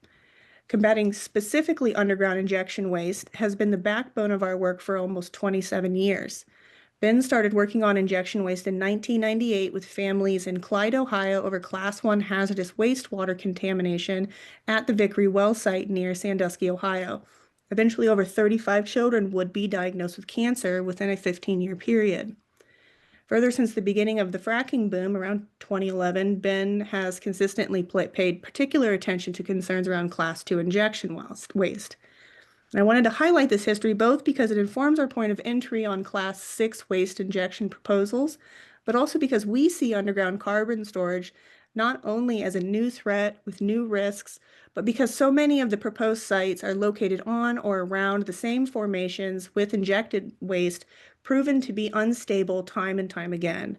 Combating specifically underground injection waste has been the backbone of our work for almost 27 years. Ben started working on injection waste in 1998 with families in Clyde, Ohio over Class 1 hazardous wastewater contamination at the Vickery well site near Sandusky, Ohio. Eventually, over 35 children would be diagnosed with cancer within a 15-year period. Further, since the beginning of the fracking boom around 2011, Ben has consistently paid particular attention to concerns around Class 2 injection waste. And I wanted to highlight this history both because it informs our point of entry on Class 6 waste injection proposals, but also because we see underground carbon storage not only as a new threat with new risks, but because so many of the proposed sites are located on or around the same formations with injected waste proven to be unstable time and time again.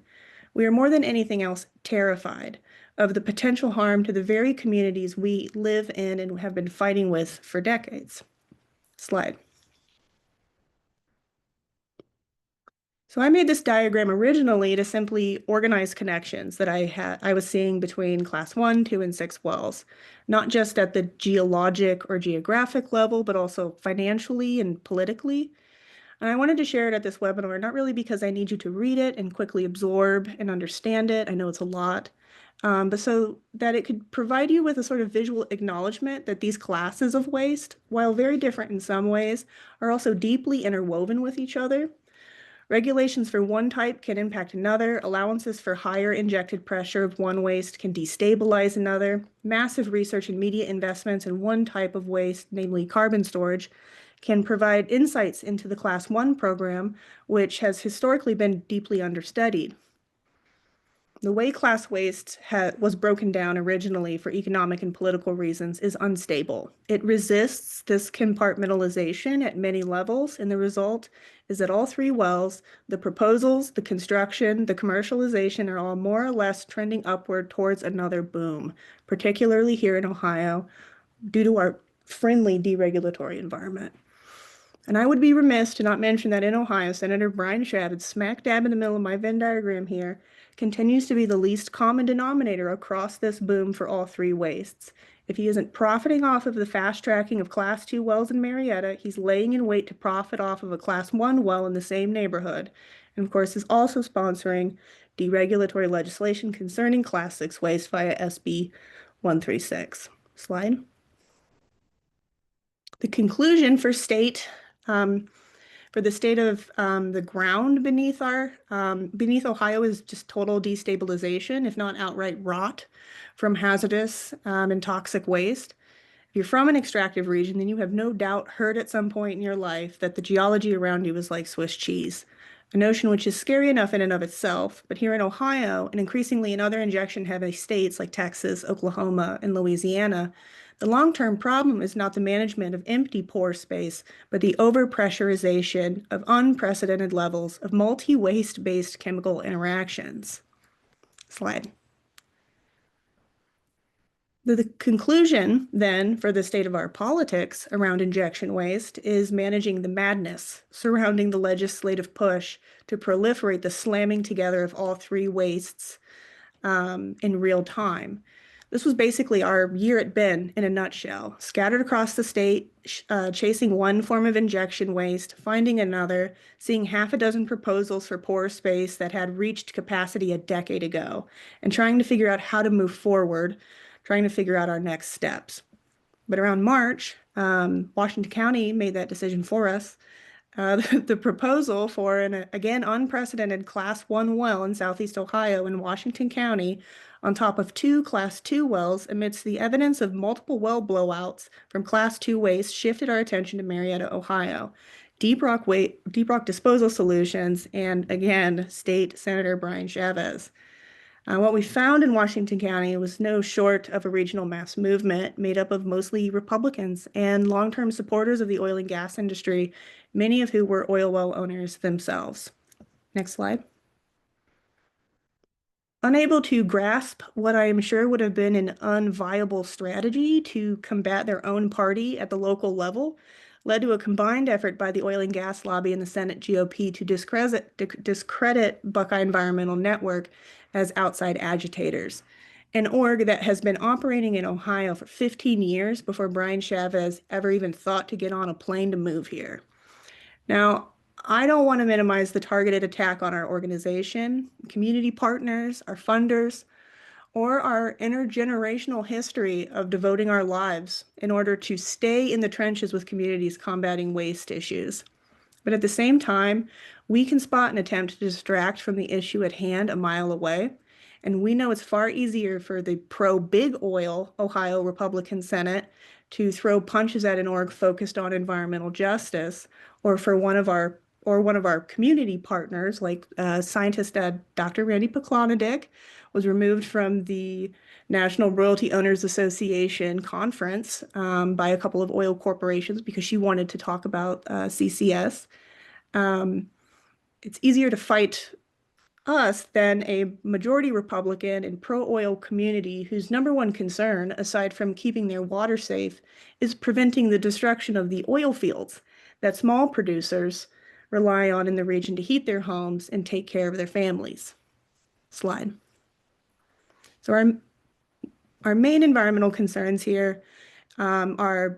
We are more than anything else terrified of the potential harm to the very communities we live in and have been fighting with for decades. Slide. So I made this diagram originally to simply organize connections that I was seeing between Class 1, 2, and 6 wells, not just at the geologic or geographic level, but also financially and politically. And I wanted to share it at this webinar, not really because I need you to read it and quickly absorb and understand it. I know it's a lot. But so that it could provide you with a sort of visual acknowledgement that these classes of waste, while very different in some ways, are also deeply interwoven with each other. Regulations for one type can impact another. Allowances for higher injected pressure of one waste can destabilize another. Massive research and media investments in one type of waste, namely carbon storage, can provide insights into the Class 1 program, which has historically been deeply understudied. The way class waste was broken down originally for economic and political reasons is unstable. It resists this compartmentalization at many levels, and the result is that all three wells, the proposals, the construction, the commercialization, are all more or less trending upward towards another boom, particularly here in Ohio, due to our friendly deregulatory environment. And I would be remiss to not mention that in Ohio, Senator Brian Shattuck, smack dab in the middle of my Venn diagram here, continues to be the least common denominator across this boom for all three wastes. If he isn't profiting off of the fast tracking of Class 2 wells in Marietta, he's laying in wait to profit off of a Class 1 well in the same neighborhood. And of course, is also sponsoring deregulatory legislation concerning Class 6 waste via SB 136. Slide. The conclusion for the state of the ground beneath Ohio is just total destabilization, if not outright rot, from hazardous and toxic waste. If you're from an extractive region, then you have no doubt heard at some point in your life that the geology around you is like Swiss cheese, a notion which is scary enough in and of itself. But here in Ohio, and increasingly in other injection-heavy states like Texas, Oklahoma, and Louisiana, the long-term problem is not the management of empty pore space, but the overpressurization of unprecedented levels of multi-waste-based chemical interactions. Slide. The conclusion, then, for the state of our politics around injection waste is managing the madness surrounding the legislative push to proliferate the slamming together of all three wastes in real time. This was basically our year at Ben in a nutshell, scattered across the state, chasing one form of injection waste, finding another, seeing half a dozen proposals for pore space that had reached capacity a decade ago, and trying to figure out how to move forward, trying to figure out our next steps. But around March, Washington County made that decision for us. The proposal for an, again, unprecedented Class 1 well in Southeast Ohio in Washington County on top of two Class 2 wells amidst the evidence of multiple well blowouts from Class 2 waste shifted our attention to Marietta, Ohio. Deep Rock Disposal Solutions, and again, State Senator Brian Chavez. What we found in Washington County was no short of a regional mass movement made up of mostly Republicans and long-term supporters of the oil and gas industry, many of who were oil well owners themselves. Next slide. Unable to grasp what I am sure would have been an unviable strategy to combat their own party at the local level, led to a combined effort by the oil and gas lobby and the Senate GOP to discredit Buckeye Environmental Network as outside agitators, an org that has been operating in Ohio for 15 years before Brian Chavez ever even thought to get on a plane to move here. Now, I don't want to minimize the targeted attack on our organization, community partners, our funders, or our intergenerational history of devoting our lives in order to stay in the trenches with communities combating waste issues. But at the same time, we can spot an attempt to distract from the issue at hand a mile away. And we know it's far easier for the pro-big oil Ohio Republican Senate to throw punches at an org focused on environmental justice, or for one of our community partners, like scientist Dr. Randy Poklonadic, was removed from the National Royalty Owners Association conference by a couple of oil corporations because she wanted to talk about CCS. It's easier to fight us than a majority Republican and pro-oil community whose number one concern, aside from keeping their water safe, is preventing the destruction of the oil fields that small producers rely on in the region to heat their homes and take care of their families. Slide. So our main environmental concerns here I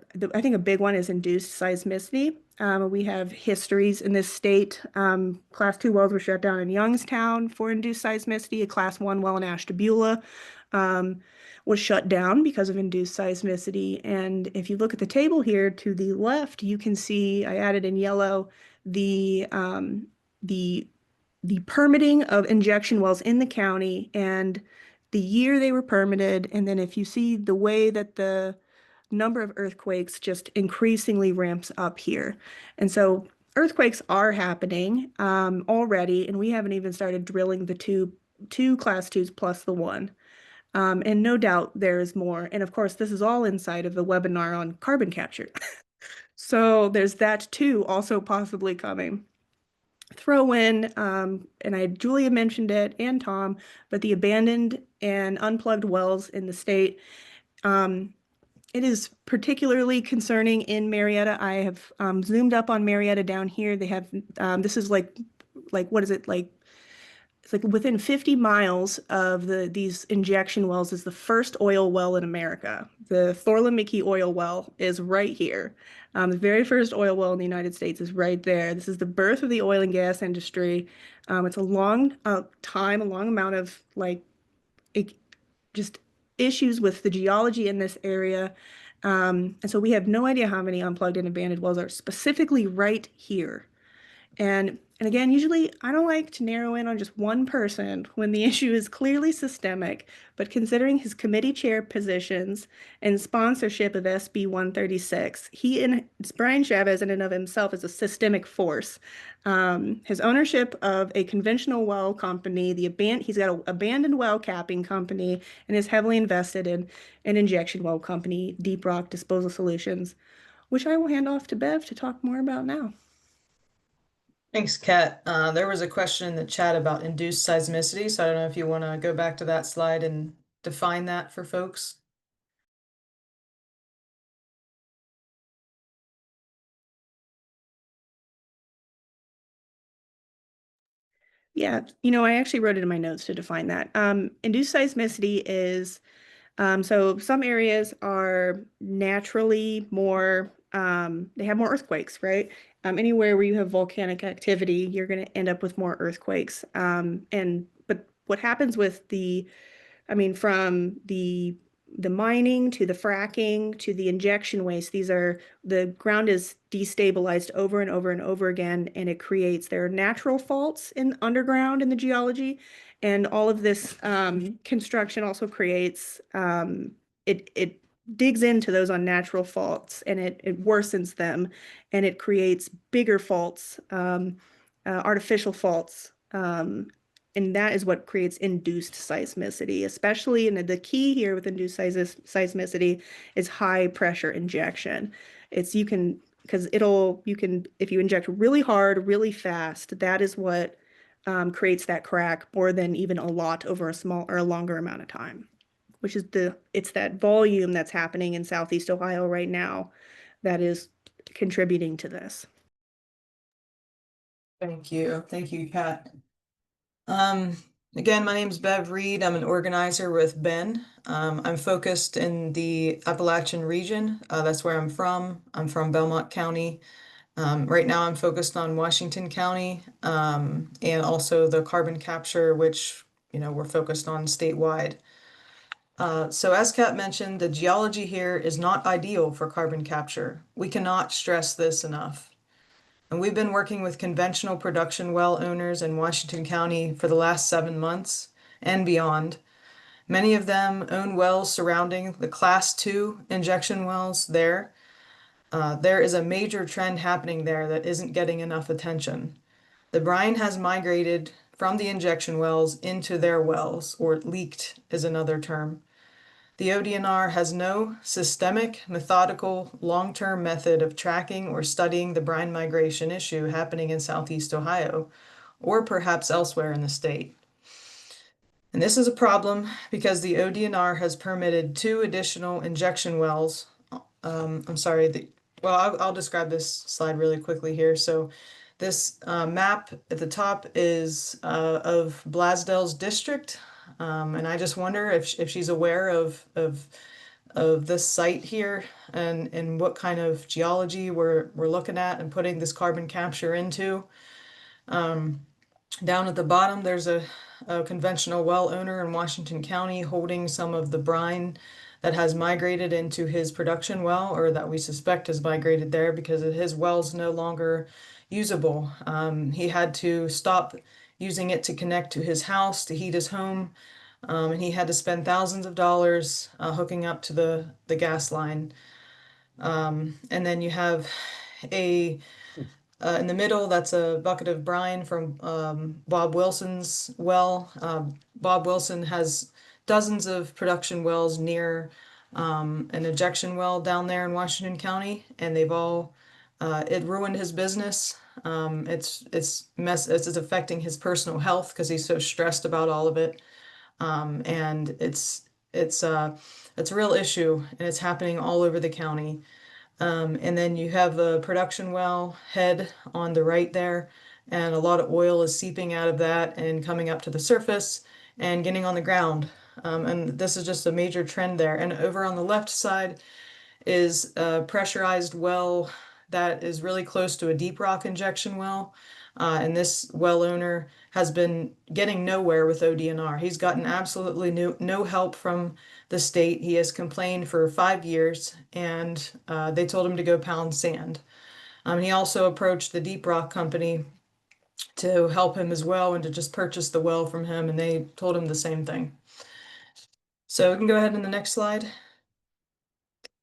think a big one is induced seismicity. We have histories in this state. Class 2 wells were shut down in Youngstown for induced seismicity. A Class 1 well in Ashtabula was shut down because of induced seismicity. And if you look at the table here to the left, you can see I added in yellow the permitting of injection wells in the county and the year they were permitted. And then if you see the way that the number of earthquakes just increasingly ramps up here. And so earthquakes are happening already, and we haven't even started drilling the two Class 2s plus the one. And no doubt there is more. And of course, this is all inside of the webinar on carbon capture. So there's that too, also possibly coming. Throw in, and Julia mentioned it and Tom, but the abandoned and unplugged wells in the state. It is particularly concerning in Marietta. I have zoomed up on Marietta down here. They have, this is like what is it, like, it's like within 50 miles of these injection wells is the first oil well in America. The Thorlin McKee oil well is right here. The very first oil well in the United States is right there. This is the birth of the oil and gas industry. It's a long time, a long amount of just issues with the geology in this area. And so we have no idea how many unplugged and abandoned wells are specifically right here. And again, usually I don't like to narrow in on just one person when the issue is clearly systemic, but considering his committee chair positions and sponsorship of SB 136, Brian Chavez in and of himself is a systemic force. His ownership of a conventional well company, he's got an abandoned well capping company, and is heavily invested in an injection well company, Deep Rock Disposal Solutions, which I will hand off to Bev to talk more about now. Thanks, Kat. There was a question in the chat about induced seismicity, so I don't know if you want to go back to that slide and define that for folks. Yeah, I actually wrote it in my notes to define that. Induced seismicity is, so some areas are naturally more, they have more earthquakes, right? Anywhere where you have volcanic activity, you're going to end up with more earthquakes. But what happens with from the the mining to the fracking to the injection waste. The ground is destabilized over and over and over again, and there are natural faults underground in the geology, and all of this construction also creates, it digs into those unnatural faults, and it worsens them, and it creates bigger faults, artificial faults, and that is what creates induced seismicity, especially, and the key here with induced seismicity is high pressure injection. If you inject really hard, really fast, that is what creates that crack more than even a lot over a small or a longer amount of time, which is it's that volume that's happening in Southeast Ohio right now that is contributing to this. Thank you. Thank you, Kat. Again, my name is Bev Reed. I'm an organizer with Ben. I'm focused in the Appalachian region. That's where I'm from. I'm from Belmont County. Right now I'm focused on Washington County, and also the carbon capture, which, we're focused on statewide. So as Kat mentioned, the geology here is not ideal for carbon capture. We cannot stress this enough. And we've been working with conventional production well owners in Washington County for the last 7 months and beyond. Many of them own wells surrounding the Class 2 injection wells there. There is a major trend happening there that isn't getting enough attention. The brine has migrated from the injection wells into their wells, or leaked is another term. The ODNR has no systemic, methodical, long-term method of tracking or studying the brine migration issue happening in Southeast Ohio, or perhaps elsewhere in the state. And this is a problem because the ODNR has permitted 2 additional injection wells. I'll describe this slide really quickly here. So this map at the top is of Blasdell's district. And I just wonder if she's aware of this site here and what kind of geology we're looking at and putting this carbon capture into. Down at the bottom, there's a conventional well owner in Washington County holding some of the brine that has migrated into his production well, or that we suspect has migrated there because his well's no longer usable. He had to stop using it to connect to his house, to heat his home. And he had to spend thousands of dollars hooking up to the gas line. And then you have in the middle, that's a bucket of brine from Bob Wilson's well. Bob Wilson has dozens of production wells near an injection well down there in Washington County, and they've all it ruined his business. It's affecting his personal health because he's so stressed about all of it. And it's a real issue, and it's happening all over the county. And then you have the production well head on the right there, and a lot of oil is seeping out of that and coming up to the surface and getting on the ground. And this is just a major trend there. And over on the left side is a pressurized well that is really close to a deep rock injection well. And this well owner has been getting nowhere with ODNR. He's gotten absolutely no help from the state. He has complained for 5 years, and they told him to go pound sand. He also approached the Deep Rock Company to help him as well and to just purchase the well from him, and they told him the same thing. So we can go ahead in the next slide.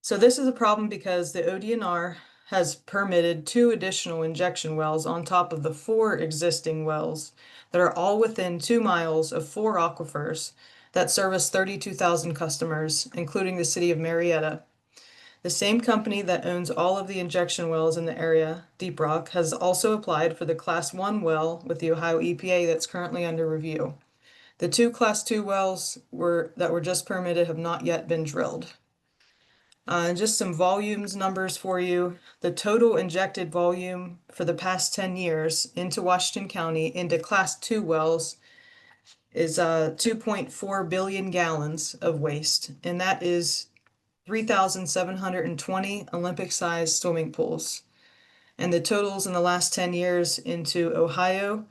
So this is a problem because the ODNR has permitted 2 additional injection wells on top of the 4 existing wells that are all within 2 miles of 4 aquifers that service 32,000 customers, including the city of Marietta. The same company that owns all of the injection wells in the area, Deep Rock, has also applied for the Class 1 well with the Ohio EPA that's currently under review. The 2 Class 2 wells that were just permitted have not yet been drilled. Just some volumes numbers for you. The total injected volume for the past 10 years into Washington County into Class 2 wells is 2.4 billion gallons of waste, and that is 3,720 Olympic-sized swimming pools. And the totals in the last 10 years into Ohio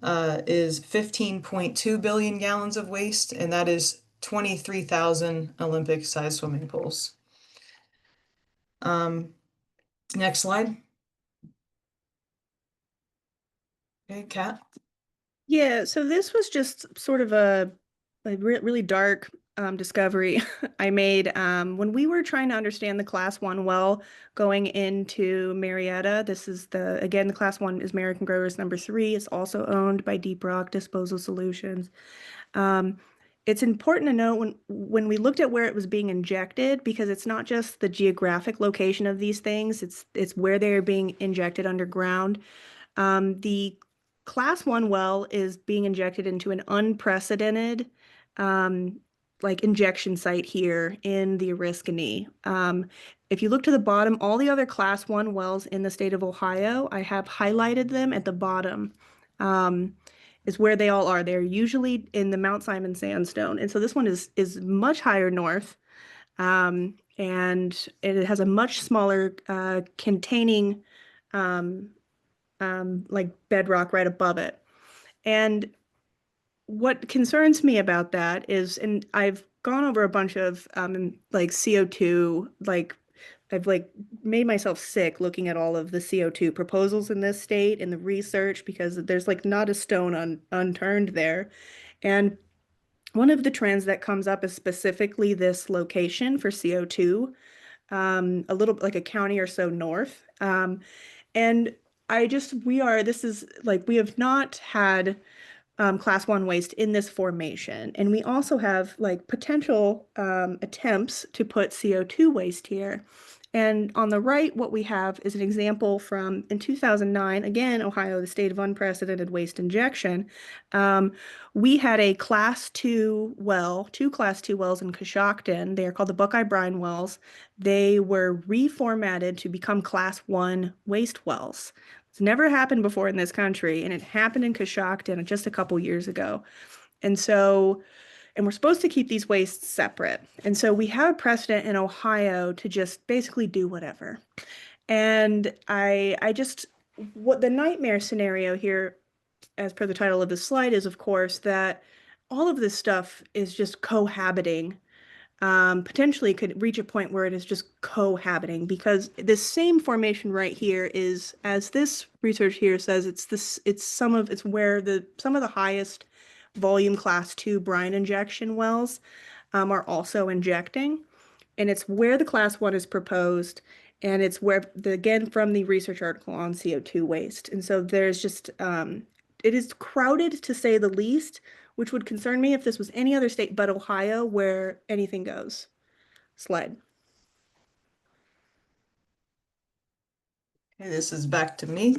is 15.2 billion gallons of waste, and that is 23,000 Olympic-sized swimming pools. Next slide. Okay, Kat. Yeah, so this was just sort of a really dark discovery I made when we were trying to understand the Class 1 well going into Marietta. This is again, the Class 1 is American Growers number 3. It's also owned by Deep Rock Disposal Solutions. It's important to note when we looked at where it was being injected, because it's not just the geographic location of these things, it's where they are being injected underground. The Class 1 well is being injected into an unprecedented like injection site here in the Oriskany. If you look to the bottom, all the other Class 1 wells in the state of Ohio, I have highlighted them at the bottom. Is where they all are. They're usually in the Mount Simon sandstone. And so this one is much higher north. And it has a much smaller containing like bedrock right above it. And what concerns me about that is, and I've gone over a bunch of like CO2, like I've like made myself sick looking at all of the CO2 proposals in this state and the research, because there's like not a stone unturned there. And one of the trends that comes up is specifically this location for CO2, a little like a county or so north. And this is like, we have not had Class 1 waste in this formation. And we also have like potential attempts to put CO2 waste here. And on the right, what we have is an example from in 2009, again, Ohio, the state of unprecedented waste injection. We had a Class 2 well, two Class 2 wells in Coshocton. They are called the Buckeye Brine wells. They were reformatted to become Class 1 waste wells. It's never happened before in this country, and it happened in Coshocton just a couple years ago. And we're supposed to keep these wastes separate. And so we have a precedent in Ohio to just basically do whatever. And what the nightmare scenario here, as per the title of the slide, is of course that all of this stuff is just cohabiting. Potentially could reach a point where it is just cohabiting, because this same formation right here is, as this research here says, it's some of the highest volume Class 2 brine injection wells are also injecting, and it's where the Class 1 is proposed, and it's where again from the research article on CO2 waste. And so there's just it is crowded, to say the least, which would concern me if this was any other state but Ohio, where anything goes. Slide. Okay, this is back to me.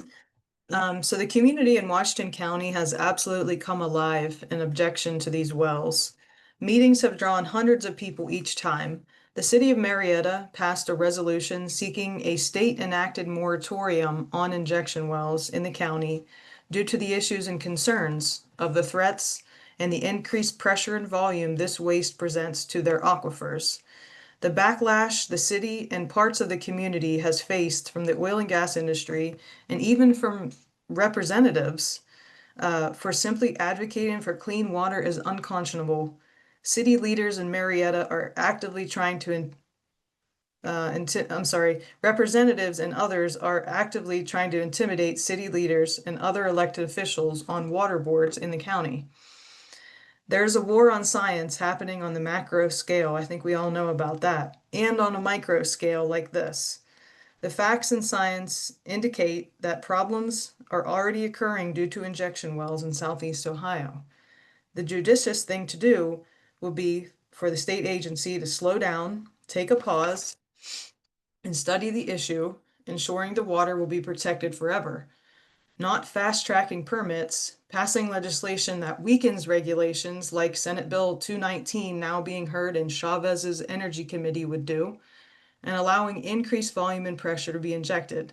So the community in Washington County has absolutely come alive in objection to these wells. Meetings have drawn hundreds of people each time. The city of Marietta passed a resolution seeking a state-enacted moratorium on injection wells in the county due to the issues and concerns of the threats and the increased pressure and volume this waste presents to their aquifers. The backlash the city and parts of the community has faced from the oil and gas industry, and even from representatives, for simply advocating for clean water is unconscionable. City leaders in Marietta are actively trying to, representatives and others are actively trying to intimidate city leaders and other elected officials on water boards in the county. There's a war on science happening on the macro scale. I think we all know about that. And on a micro scale like this. The facts and science indicate that problems are already occurring due to injection wells in Southeast Ohio. The judicious thing to do will be for the state agency to slow down, take a pause, and study the issue, ensuring the water will be protected forever. Not fast-tracking permits, passing legislation that weakens regulations like Senate Bill 219 now being heard in Chavez's Energy Committee would do, and allowing increased volume and pressure to be injected.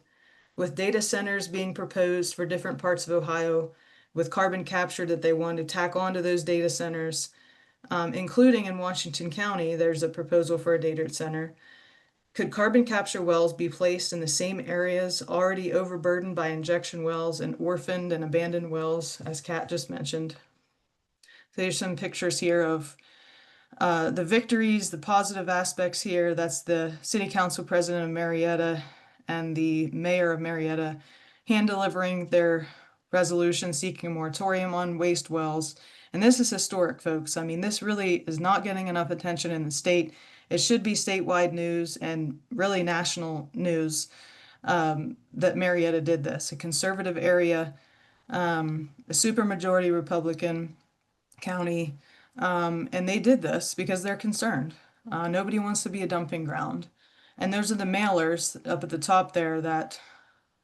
With data centers being proposed for different parts of Ohio, with carbon capture that they want to tack onto those data centers, including in Washington County, there's a proposal for a data center. Could carbon capture wells be placed in the same areas already overburdened by injection wells and orphaned and abandoned wells, as Kat just mentioned? So there's some pictures here of The victories, the positive aspects here, that's the City Council President of Marietta and the Mayor of Marietta hand delivering their resolution seeking a moratorium on waste wells. And this is historic, folks. I mean, this really is not getting enough attention in the state. It should be statewide news and really national news that Marietta did this. A conservative area, a supermajority Republican county, and they did this because they're concerned. Nobody wants to be a dumping ground. And those are the mailers up at the top there that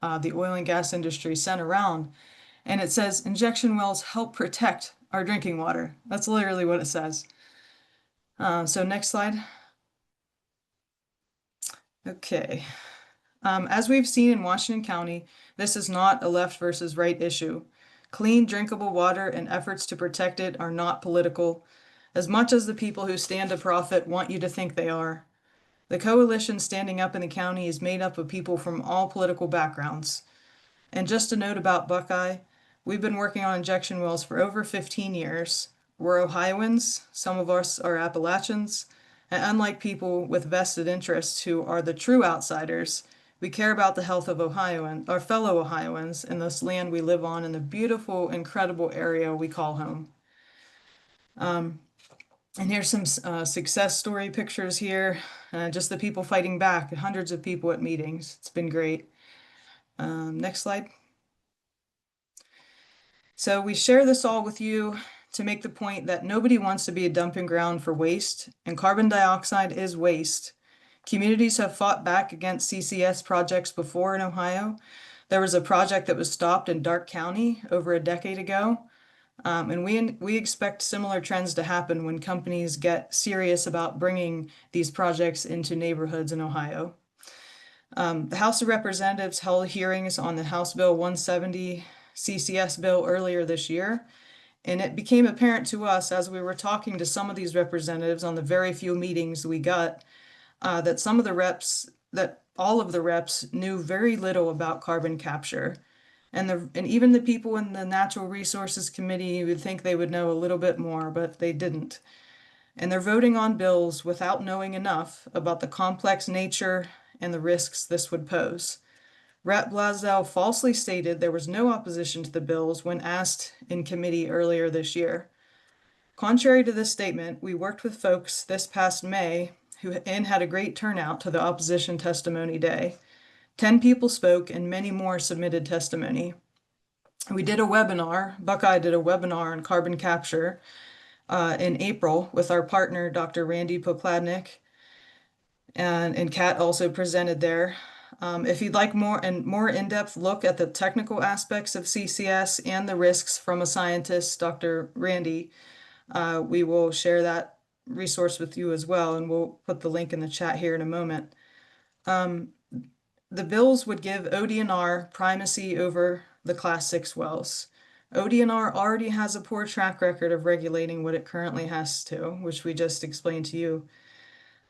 the oil and gas industry sent around. And it says injection wells help protect our drinking water. That's literally what it says. So next slide. Okay. As we've seen in Washington County, this is not a left versus right issue. Clean, drinkable water and efforts to protect it are not political, as much as the people who stand to profit want you to think they are. The coalition standing up in the county is made up of people from all political backgrounds. And just a note about Buckeye, we've been working on injection wells for over 15 years. We're Ohioans, some of us are Appalachians, and unlike people with vested interests who are the true outsiders, we care about the health of our fellow Ohioans in this land we live on in the beautiful, incredible area we call home. And here's some success story pictures here. Just the people fighting back, hundreds of people at meetings. It's been great. Next slide. So we share this all with you to make the point that nobody wants to be a dumping ground for waste, and carbon dioxide is waste. Communities have fought back against CCS projects before in Ohio. There was a project that was stopped in Darke County over a decade ago. And we expect similar trends to happen when companies get serious about bringing these projects into neighborhoods in Ohio. The House of Representatives held hearings on the House Bill 170 CCS bill earlier this year. And it became apparent to us as we were talking to some of these representatives on the very few meetings we got that all of the reps knew very little about carbon capture. And even the people in the Natural Resources Committee, you would think they would know a little bit more, but they didn't. And they're voting on bills without knowing enough about the complex nature and the risks this would pose. Rep. Blasdell falsely stated there was no opposition to the bills when asked in committee earlier this year. Contrary to this statement, we worked with folks this past May and had a great turnout to the opposition testimony day. 10 people spoke and many more submitted testimony. We did a webinar, Buckeye did a webinar on carbon capture in April with our partner, Dr. Randy Pokladnik, and Kat also presented there. If you'd like more in-depth look at the technical aspects of CCS and the risks from a scientist, Dr. Randy, we will share that resource with you as well, and we'll put the link in the chat here in a moment. The bills would give ODNR primacy over the Class 6 wells. ODNR already has a poor track record of regulating what it currently has to, which we just explained to you.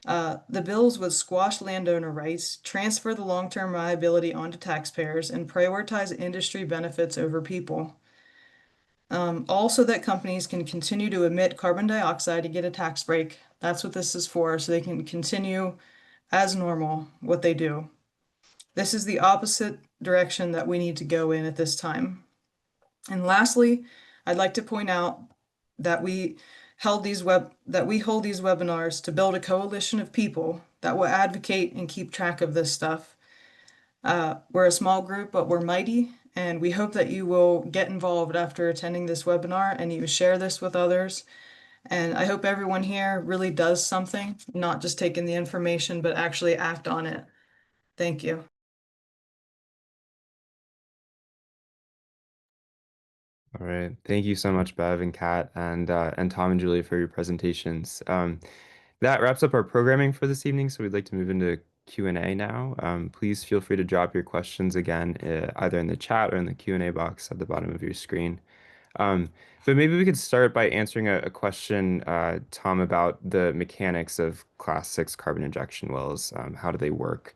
The bills would squash landowner rights, transfer the long-term liability onto taxpayers, and prioritize industry benefits over people. Also that companies can continue to emit carbon dioxide to get a tax break. That's what this is for, so they can continue as normal what they do. This is the opposite direction that we need to go in at this time. And lastly, I'd like to point out that we hold these webinars to build a coalition of people that will advocate and keep track of this stuff. We're a small group, but we're mighty, and we hope that you will get involved after attending this webinar and you share this with others. And I hope everyone here really does something, not just take in the information, but actually act on it. Thank you. All right. Thank you so much, Bev and Kat and Tom and Julie for your presentations. That wraps up our programming for this evening, so we'd like to move into Q&A now. Please feel free to drop your questions again, either in the chat or in the Q&A box at the bottom of your screen. But maybe we could start by answering a question, Tom, about the mechanics of Class 6 carbon injection wells. How do they work?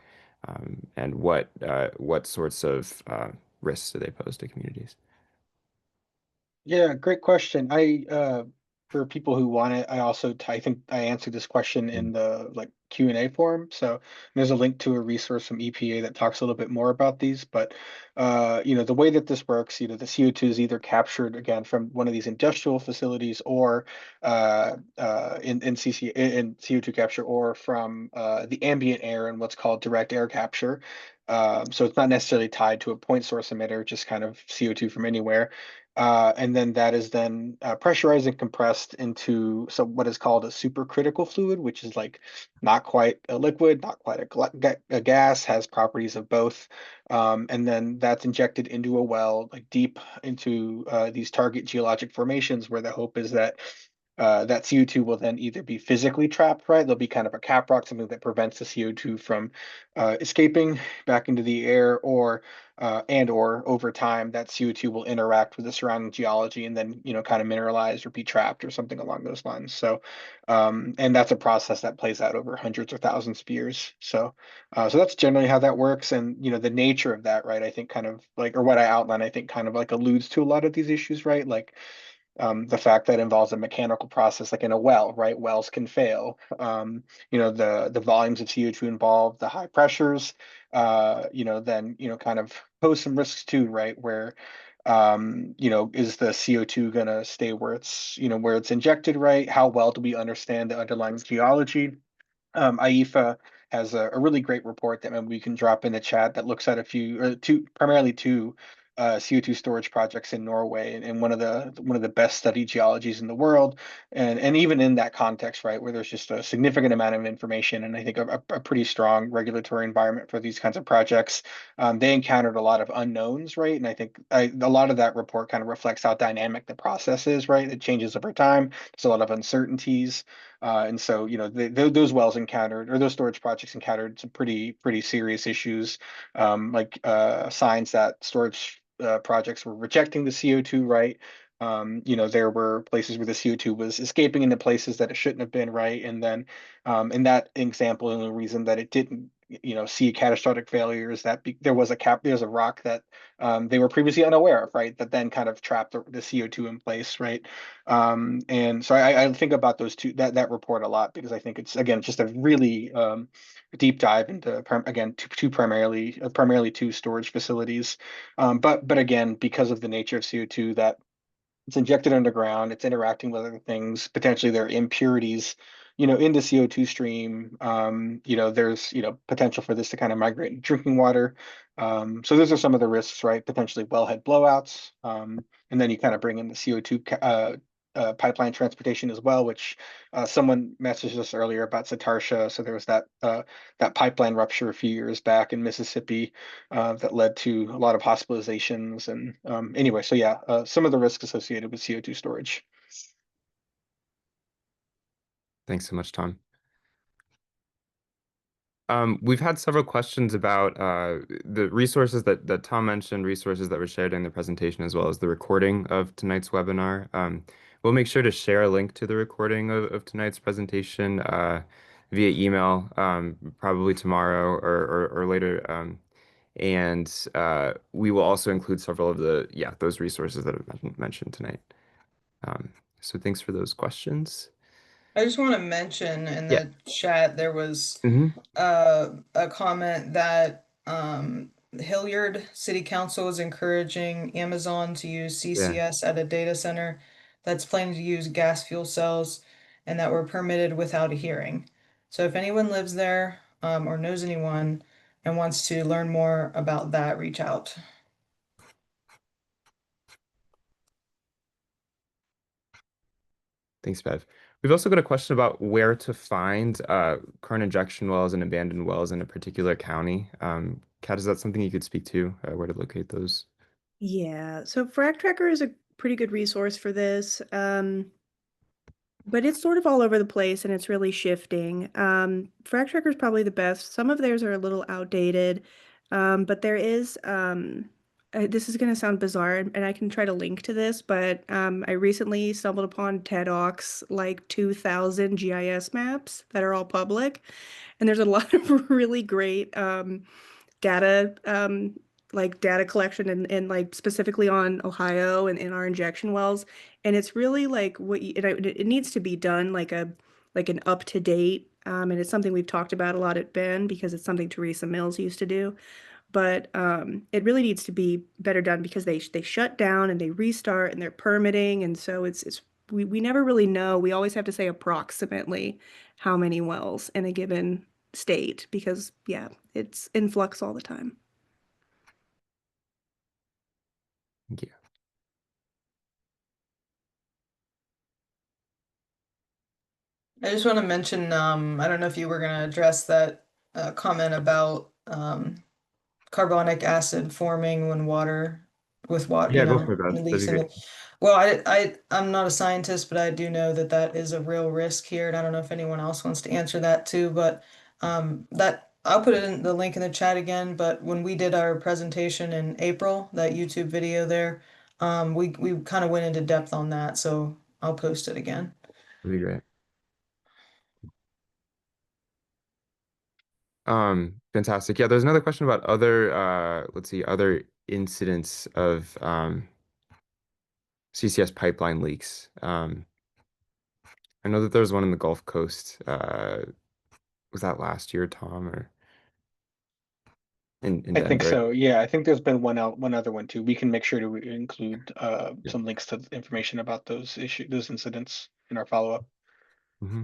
And what sorts of risks do they pose to communities? Yeah, great question. for people who want it, I think I answered this question in the like Q&A form. So there's a link to a resource from EPA that talks a little bit more about these. But the way that this works, the CO2 is either captured again from one of these industrial facilities or in CO2 capture, or from the ambient air in what's called direct air capture. So it's not necessarily tied to a point source emitter, just kind of CO2 from anywhere. And then that is then pressurized and compressed into what is called a supercritical fluid, which is like not quite a liquid, not quite a gas, has properties of both. And then that's injected into a well, like deep into these target geologic formations, where the hope is that that CO2 will then either be physically trapped, right? There'll be kind of a cap rock, something that prevents the CO2 from escaping back into the air, or over time that CO2 will interact with the surrounding geology and then, kind of mineralize or be trapped or something along those lines. So, and that's a process that plays out over hundreds or thousands of years. So that's generally how that works. And, the nature of that, right? I think kind of like, or what I outlined, I think kind of like alludes to a lot of these issues, right? Like, the fact that involves a mechanical process, like in a well, right? Wells can fail. The volumes of CO2 involved, the high pressures, then kind of pose some risks too, right? Where is the CO2 gonna stay where it's injected, right? How well do we understand the underlying geology? IEFA has a really great report that maybe we can drop in the chat that looks at primarily two CO2 storage projects in Norway, and one of the best studied geologies in the world, and even in that context, right, where there's just a significant amount of information, and I think a pretty strong regulatory environment for these kinds of projects. They encountered a lot of unknowns, right, and I think a lot of that report kind of reflects how dynamic the process is, right. It changes over time. There's a lot of uncertainties. And so, those wells encountered, or those storage projects encountered, some pretty serious issues, like signs that storage projects were rejecting the CO2, right? There were places where the CO2 was escaping into places that it shouldn't have been, right? And then, in that example, the reason that it didn't, see catastrophic failures, there's a rock that they were previously unaware of, right? That then kind of trapped the CO2 in place, right? And so I think about that report a lot, because I think it's, again, just a really deep dive into again primarily two storage facilities. But again, because of the nature of CO2, that it's injected underground, it's interacting with other things, potentially there are impurities, in the CO2 stream. There's, potential for this to kind of migrate into drinking water. So those are some of the risks, right? Potentially wellhead blowouts. And then you kind of bring in the CO2 pipeline transportation as well, which someone messaged us earlier about Satarsha. So there was that pipeline rupture a few years back in Mississippi that led to a lot of hospitalizations. And anyway, so yeah, some of the risks associated with CO2 storage. Thanks so much, Tom. We've had several questions about the resources that Tom mentioned, resources that were shared in the presentation, as well as the recording of tonight's webinar. We'll make sure to share a link to the recording of tonight's presentation via email, probably tomorrow or later. And we will also include several of those resources that have been mentioned tonight. So thanks for those questions. I just want to mention in Yeah. the chat there was hmm a comment that Hilliard City Council is encouraging Amazon to use Yeah. CCS at a data center that's planning to use gas fuel cells and that were permitted without a hearing. So if anyone lives there or knows anyone and wants to learn more about that, reach out. Thanks, Bev. We've also got a question about where to find current injection wells and abandoned wells in a particular county. Kat, is that something you could speak to, where to locate those? Yeah, so Frac Tracker is a pretty good resource for this. But it's sort of all over the place and it's really shifting. Frac Tracker is probably the best. Some of theirs are a little outdated, but there is, this is going to sound bizarre and I can try to link to this, but I recently stumbled upon TEDx like 2000 GIS maps that are all public. And there's a lot of really great data like data collection and like specifically on Ohio and in our injection wells. And it's really like it needs to be done like an up to date. And it's something we've talked about a lot at Ben because it's something Teresa Mills used to do. But it really needs to be better done because they shut down and they restart and they're permitting, and so it's we never really know. We always have to say approximately how many wells in a given state because yeah, it's in flux all the time. Thank you. I just want to mention, I don't know if you were going to address that comment about carbonic acid forming when with water, Yeah, go for it, Beth. That'd be releasing great. it. Well, I'm not a scientist, but I do know that that is a real risk here, and I don't know if anyone else wants to answer that too. But that I'll put it in the link in the chat again. But when we did our presentation in April, that YouTube video there, we kind of went into depth on that. So I'll post it again. That'd be great. Fantastic. Yeah, there's another question about other let's see, other incidents of CCS pipeline leaks. I know that there was one in the Gulf Coast. Was that last year, Tom, or in I think Denver? so. Yeah, I think there's been one other one too. We can make sure to include Yeah. some links to information about those incidents in our follow-up. Hmm.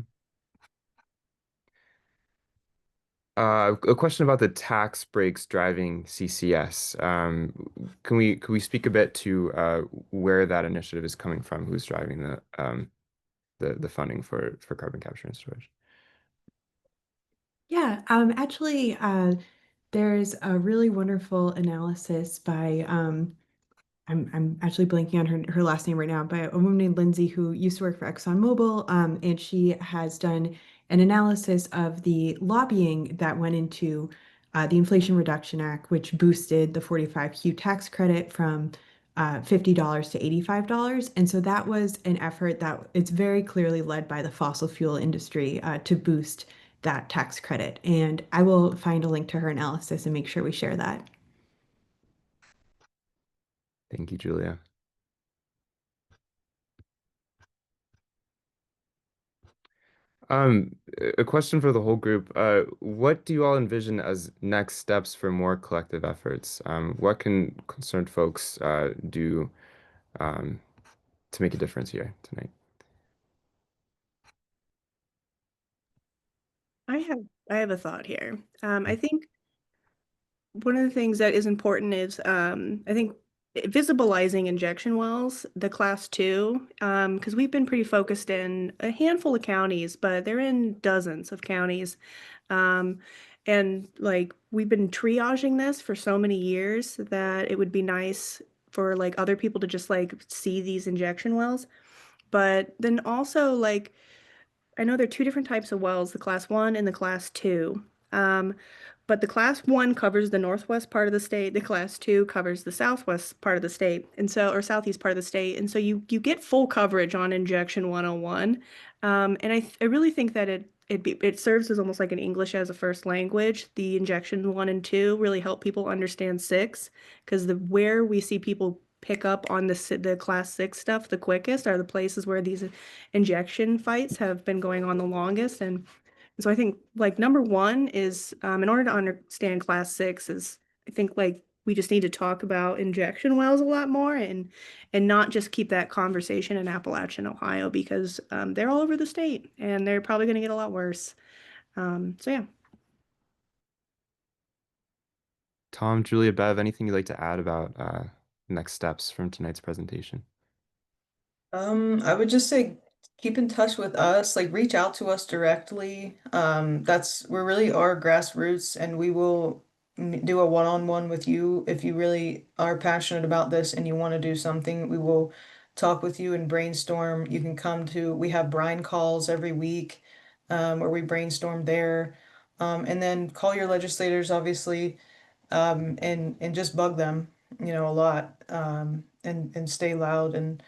A question about the tax breaks driving CCS. Can we speak a bit to where that initiative is coming from? Who's driving the funding for carbon capture and storage? Yeah, actually, there's a really wonderful analysis by I'm actually blanking on her last name right now, by a woman named Lindsay who used to work for ExxonMobil, and she has done an analysis of the lobbying that went into the Inflation Reduction Act, which boosted the 45Q tax credit from $50 to $85. And so that was an effort that it's very clearly led by the fossil fuel industry to boost that tax credit. And I will find a link to her analysis and make sure we share that. Thank you, Julia. Um, a question for the whole group. What do you all envision as next steps for more collective efforts? What can concerned folks do um, to make a difference here tonight? I have I have a thought here. I think one of the things that is important is I think visibilizing injection wells, the class two, because we've been pretty focused in a handful of counties, but they're in dozens of counties. Um, and like we've been triaging this for so many years that it would be nice for like other people to just like see these injection wells. But then also like I know there are two different types of wells, the class one and the class two. Um, but the class one covers the northwest part of the state. The class two covers the southwest part of the state. And so, or southeast part of the state. And so you get full coverage on injection 101. And I really think that it serves as almost like an English as a first language. The injection one and two really help people understand six because the where we see people pick up on the class six stuff the quickest are the places where these injection fights have been going on the longest. And so I think like number one is in order to understand class six is I think like we just need to talk about injection wells a lot more and not just keep that conversation in Appalachian, Ohio, because they're all over the state and they're probably going to get a lot worse. So yeah. Tom, Julia, Bev, anything you'd like to add about next steps from tonight's presentation? I would just say keep in touch with us, like reach out to us directly. We really are grassroots and we will do a one-on-one with you if you really are passionate about this and you want to do something. We will talk with you and brainstorm. You can we have brine calls every week, where we brainstorm there. And then call your legislators, obviously, and just bug them, a lot, and stay loud and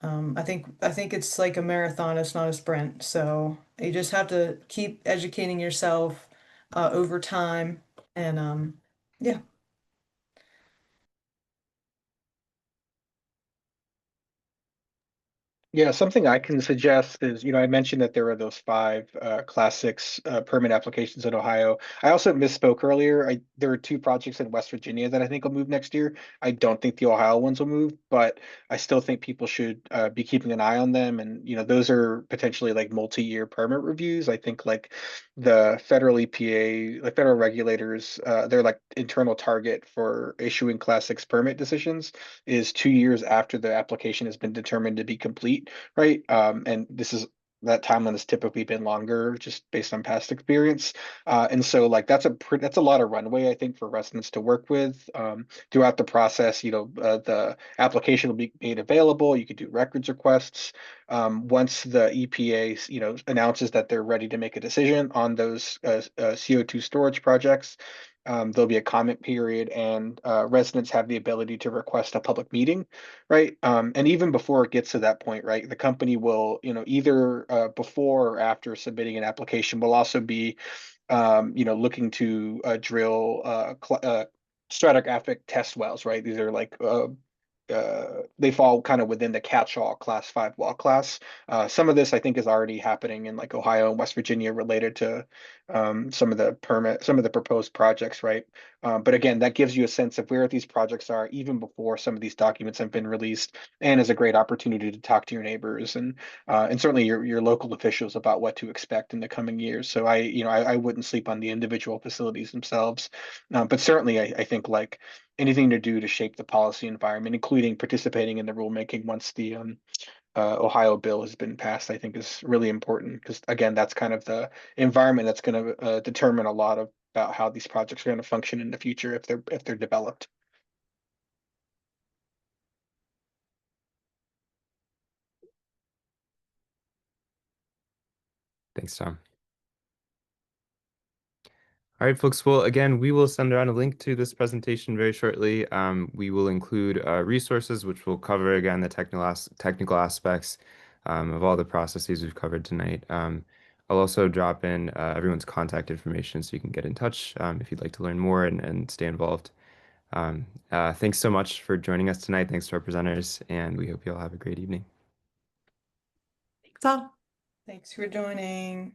I think it's like a marathon, it's not a sprint. So you just have to keep educating yourself over time. And yeah. Yeah, something I can suggest is, I mentioned that there are those five Class 6 permit applications in Ohio. I also misspoke earlier. There are two projects in West Virginia that I think will move next year. I don't think the Ohio ones will move, but I still think people should be keeping an eye on them. And, those are potentially like multi-year permit reviews. I think like the federal EPA, like federal regulators, their like internal target for issuing Class 6 permit decisions is 2 years after the application has been determined to be complete, right? And that timeline has typically been longer just based on past experience. And so like that's a lot of runway, I think, for residents to work with. Throughout the process, the application will be made available. You could do records requests. Once the EPA, announces that they're ready to make a decision on those CO2 storage projects, there'll be a comment period, and residents have the ability to request a public meeting, right? And even before it gets to that point, right, the company will, either before or after submitting an application, will also be, looking to drill stratigraphic test wells, right? These are like they fall kind of within the catch-all Class 5 well class. Some of this I think is already happening in like Ohio and West Virginia related to some of the proposed projects, right? But again, that gives you a sense of where these projects are even before some of these documents have been released, and is a great opportunity to talk to your neighbors and certainly your local officials about what to expect in the coming years. So I wouldn't sleep on the individual facilities themselves, but certainly I think like anything to do to shape the policy environment, including participating in the rulemaking once the Ohio bill has been passed, I think is really important because again, that's kind of the environment that's going to determine a lot of about how these projects are going to function in the future if they're developed. Thanks, Tom. All right, folks. Well, again, we will send around a link to this presentation very shortly. We will include resources which will cover, again, the technical aspects of all the processes we've covered tonight. I'll also drop in everyone's contact information so you can get in touch if you'd like to learn more and stay involved. Thanks so much for joining us tonight. Thanks to our presenters, and we hope you all have a great evening. Thanks all. Thanks for joining.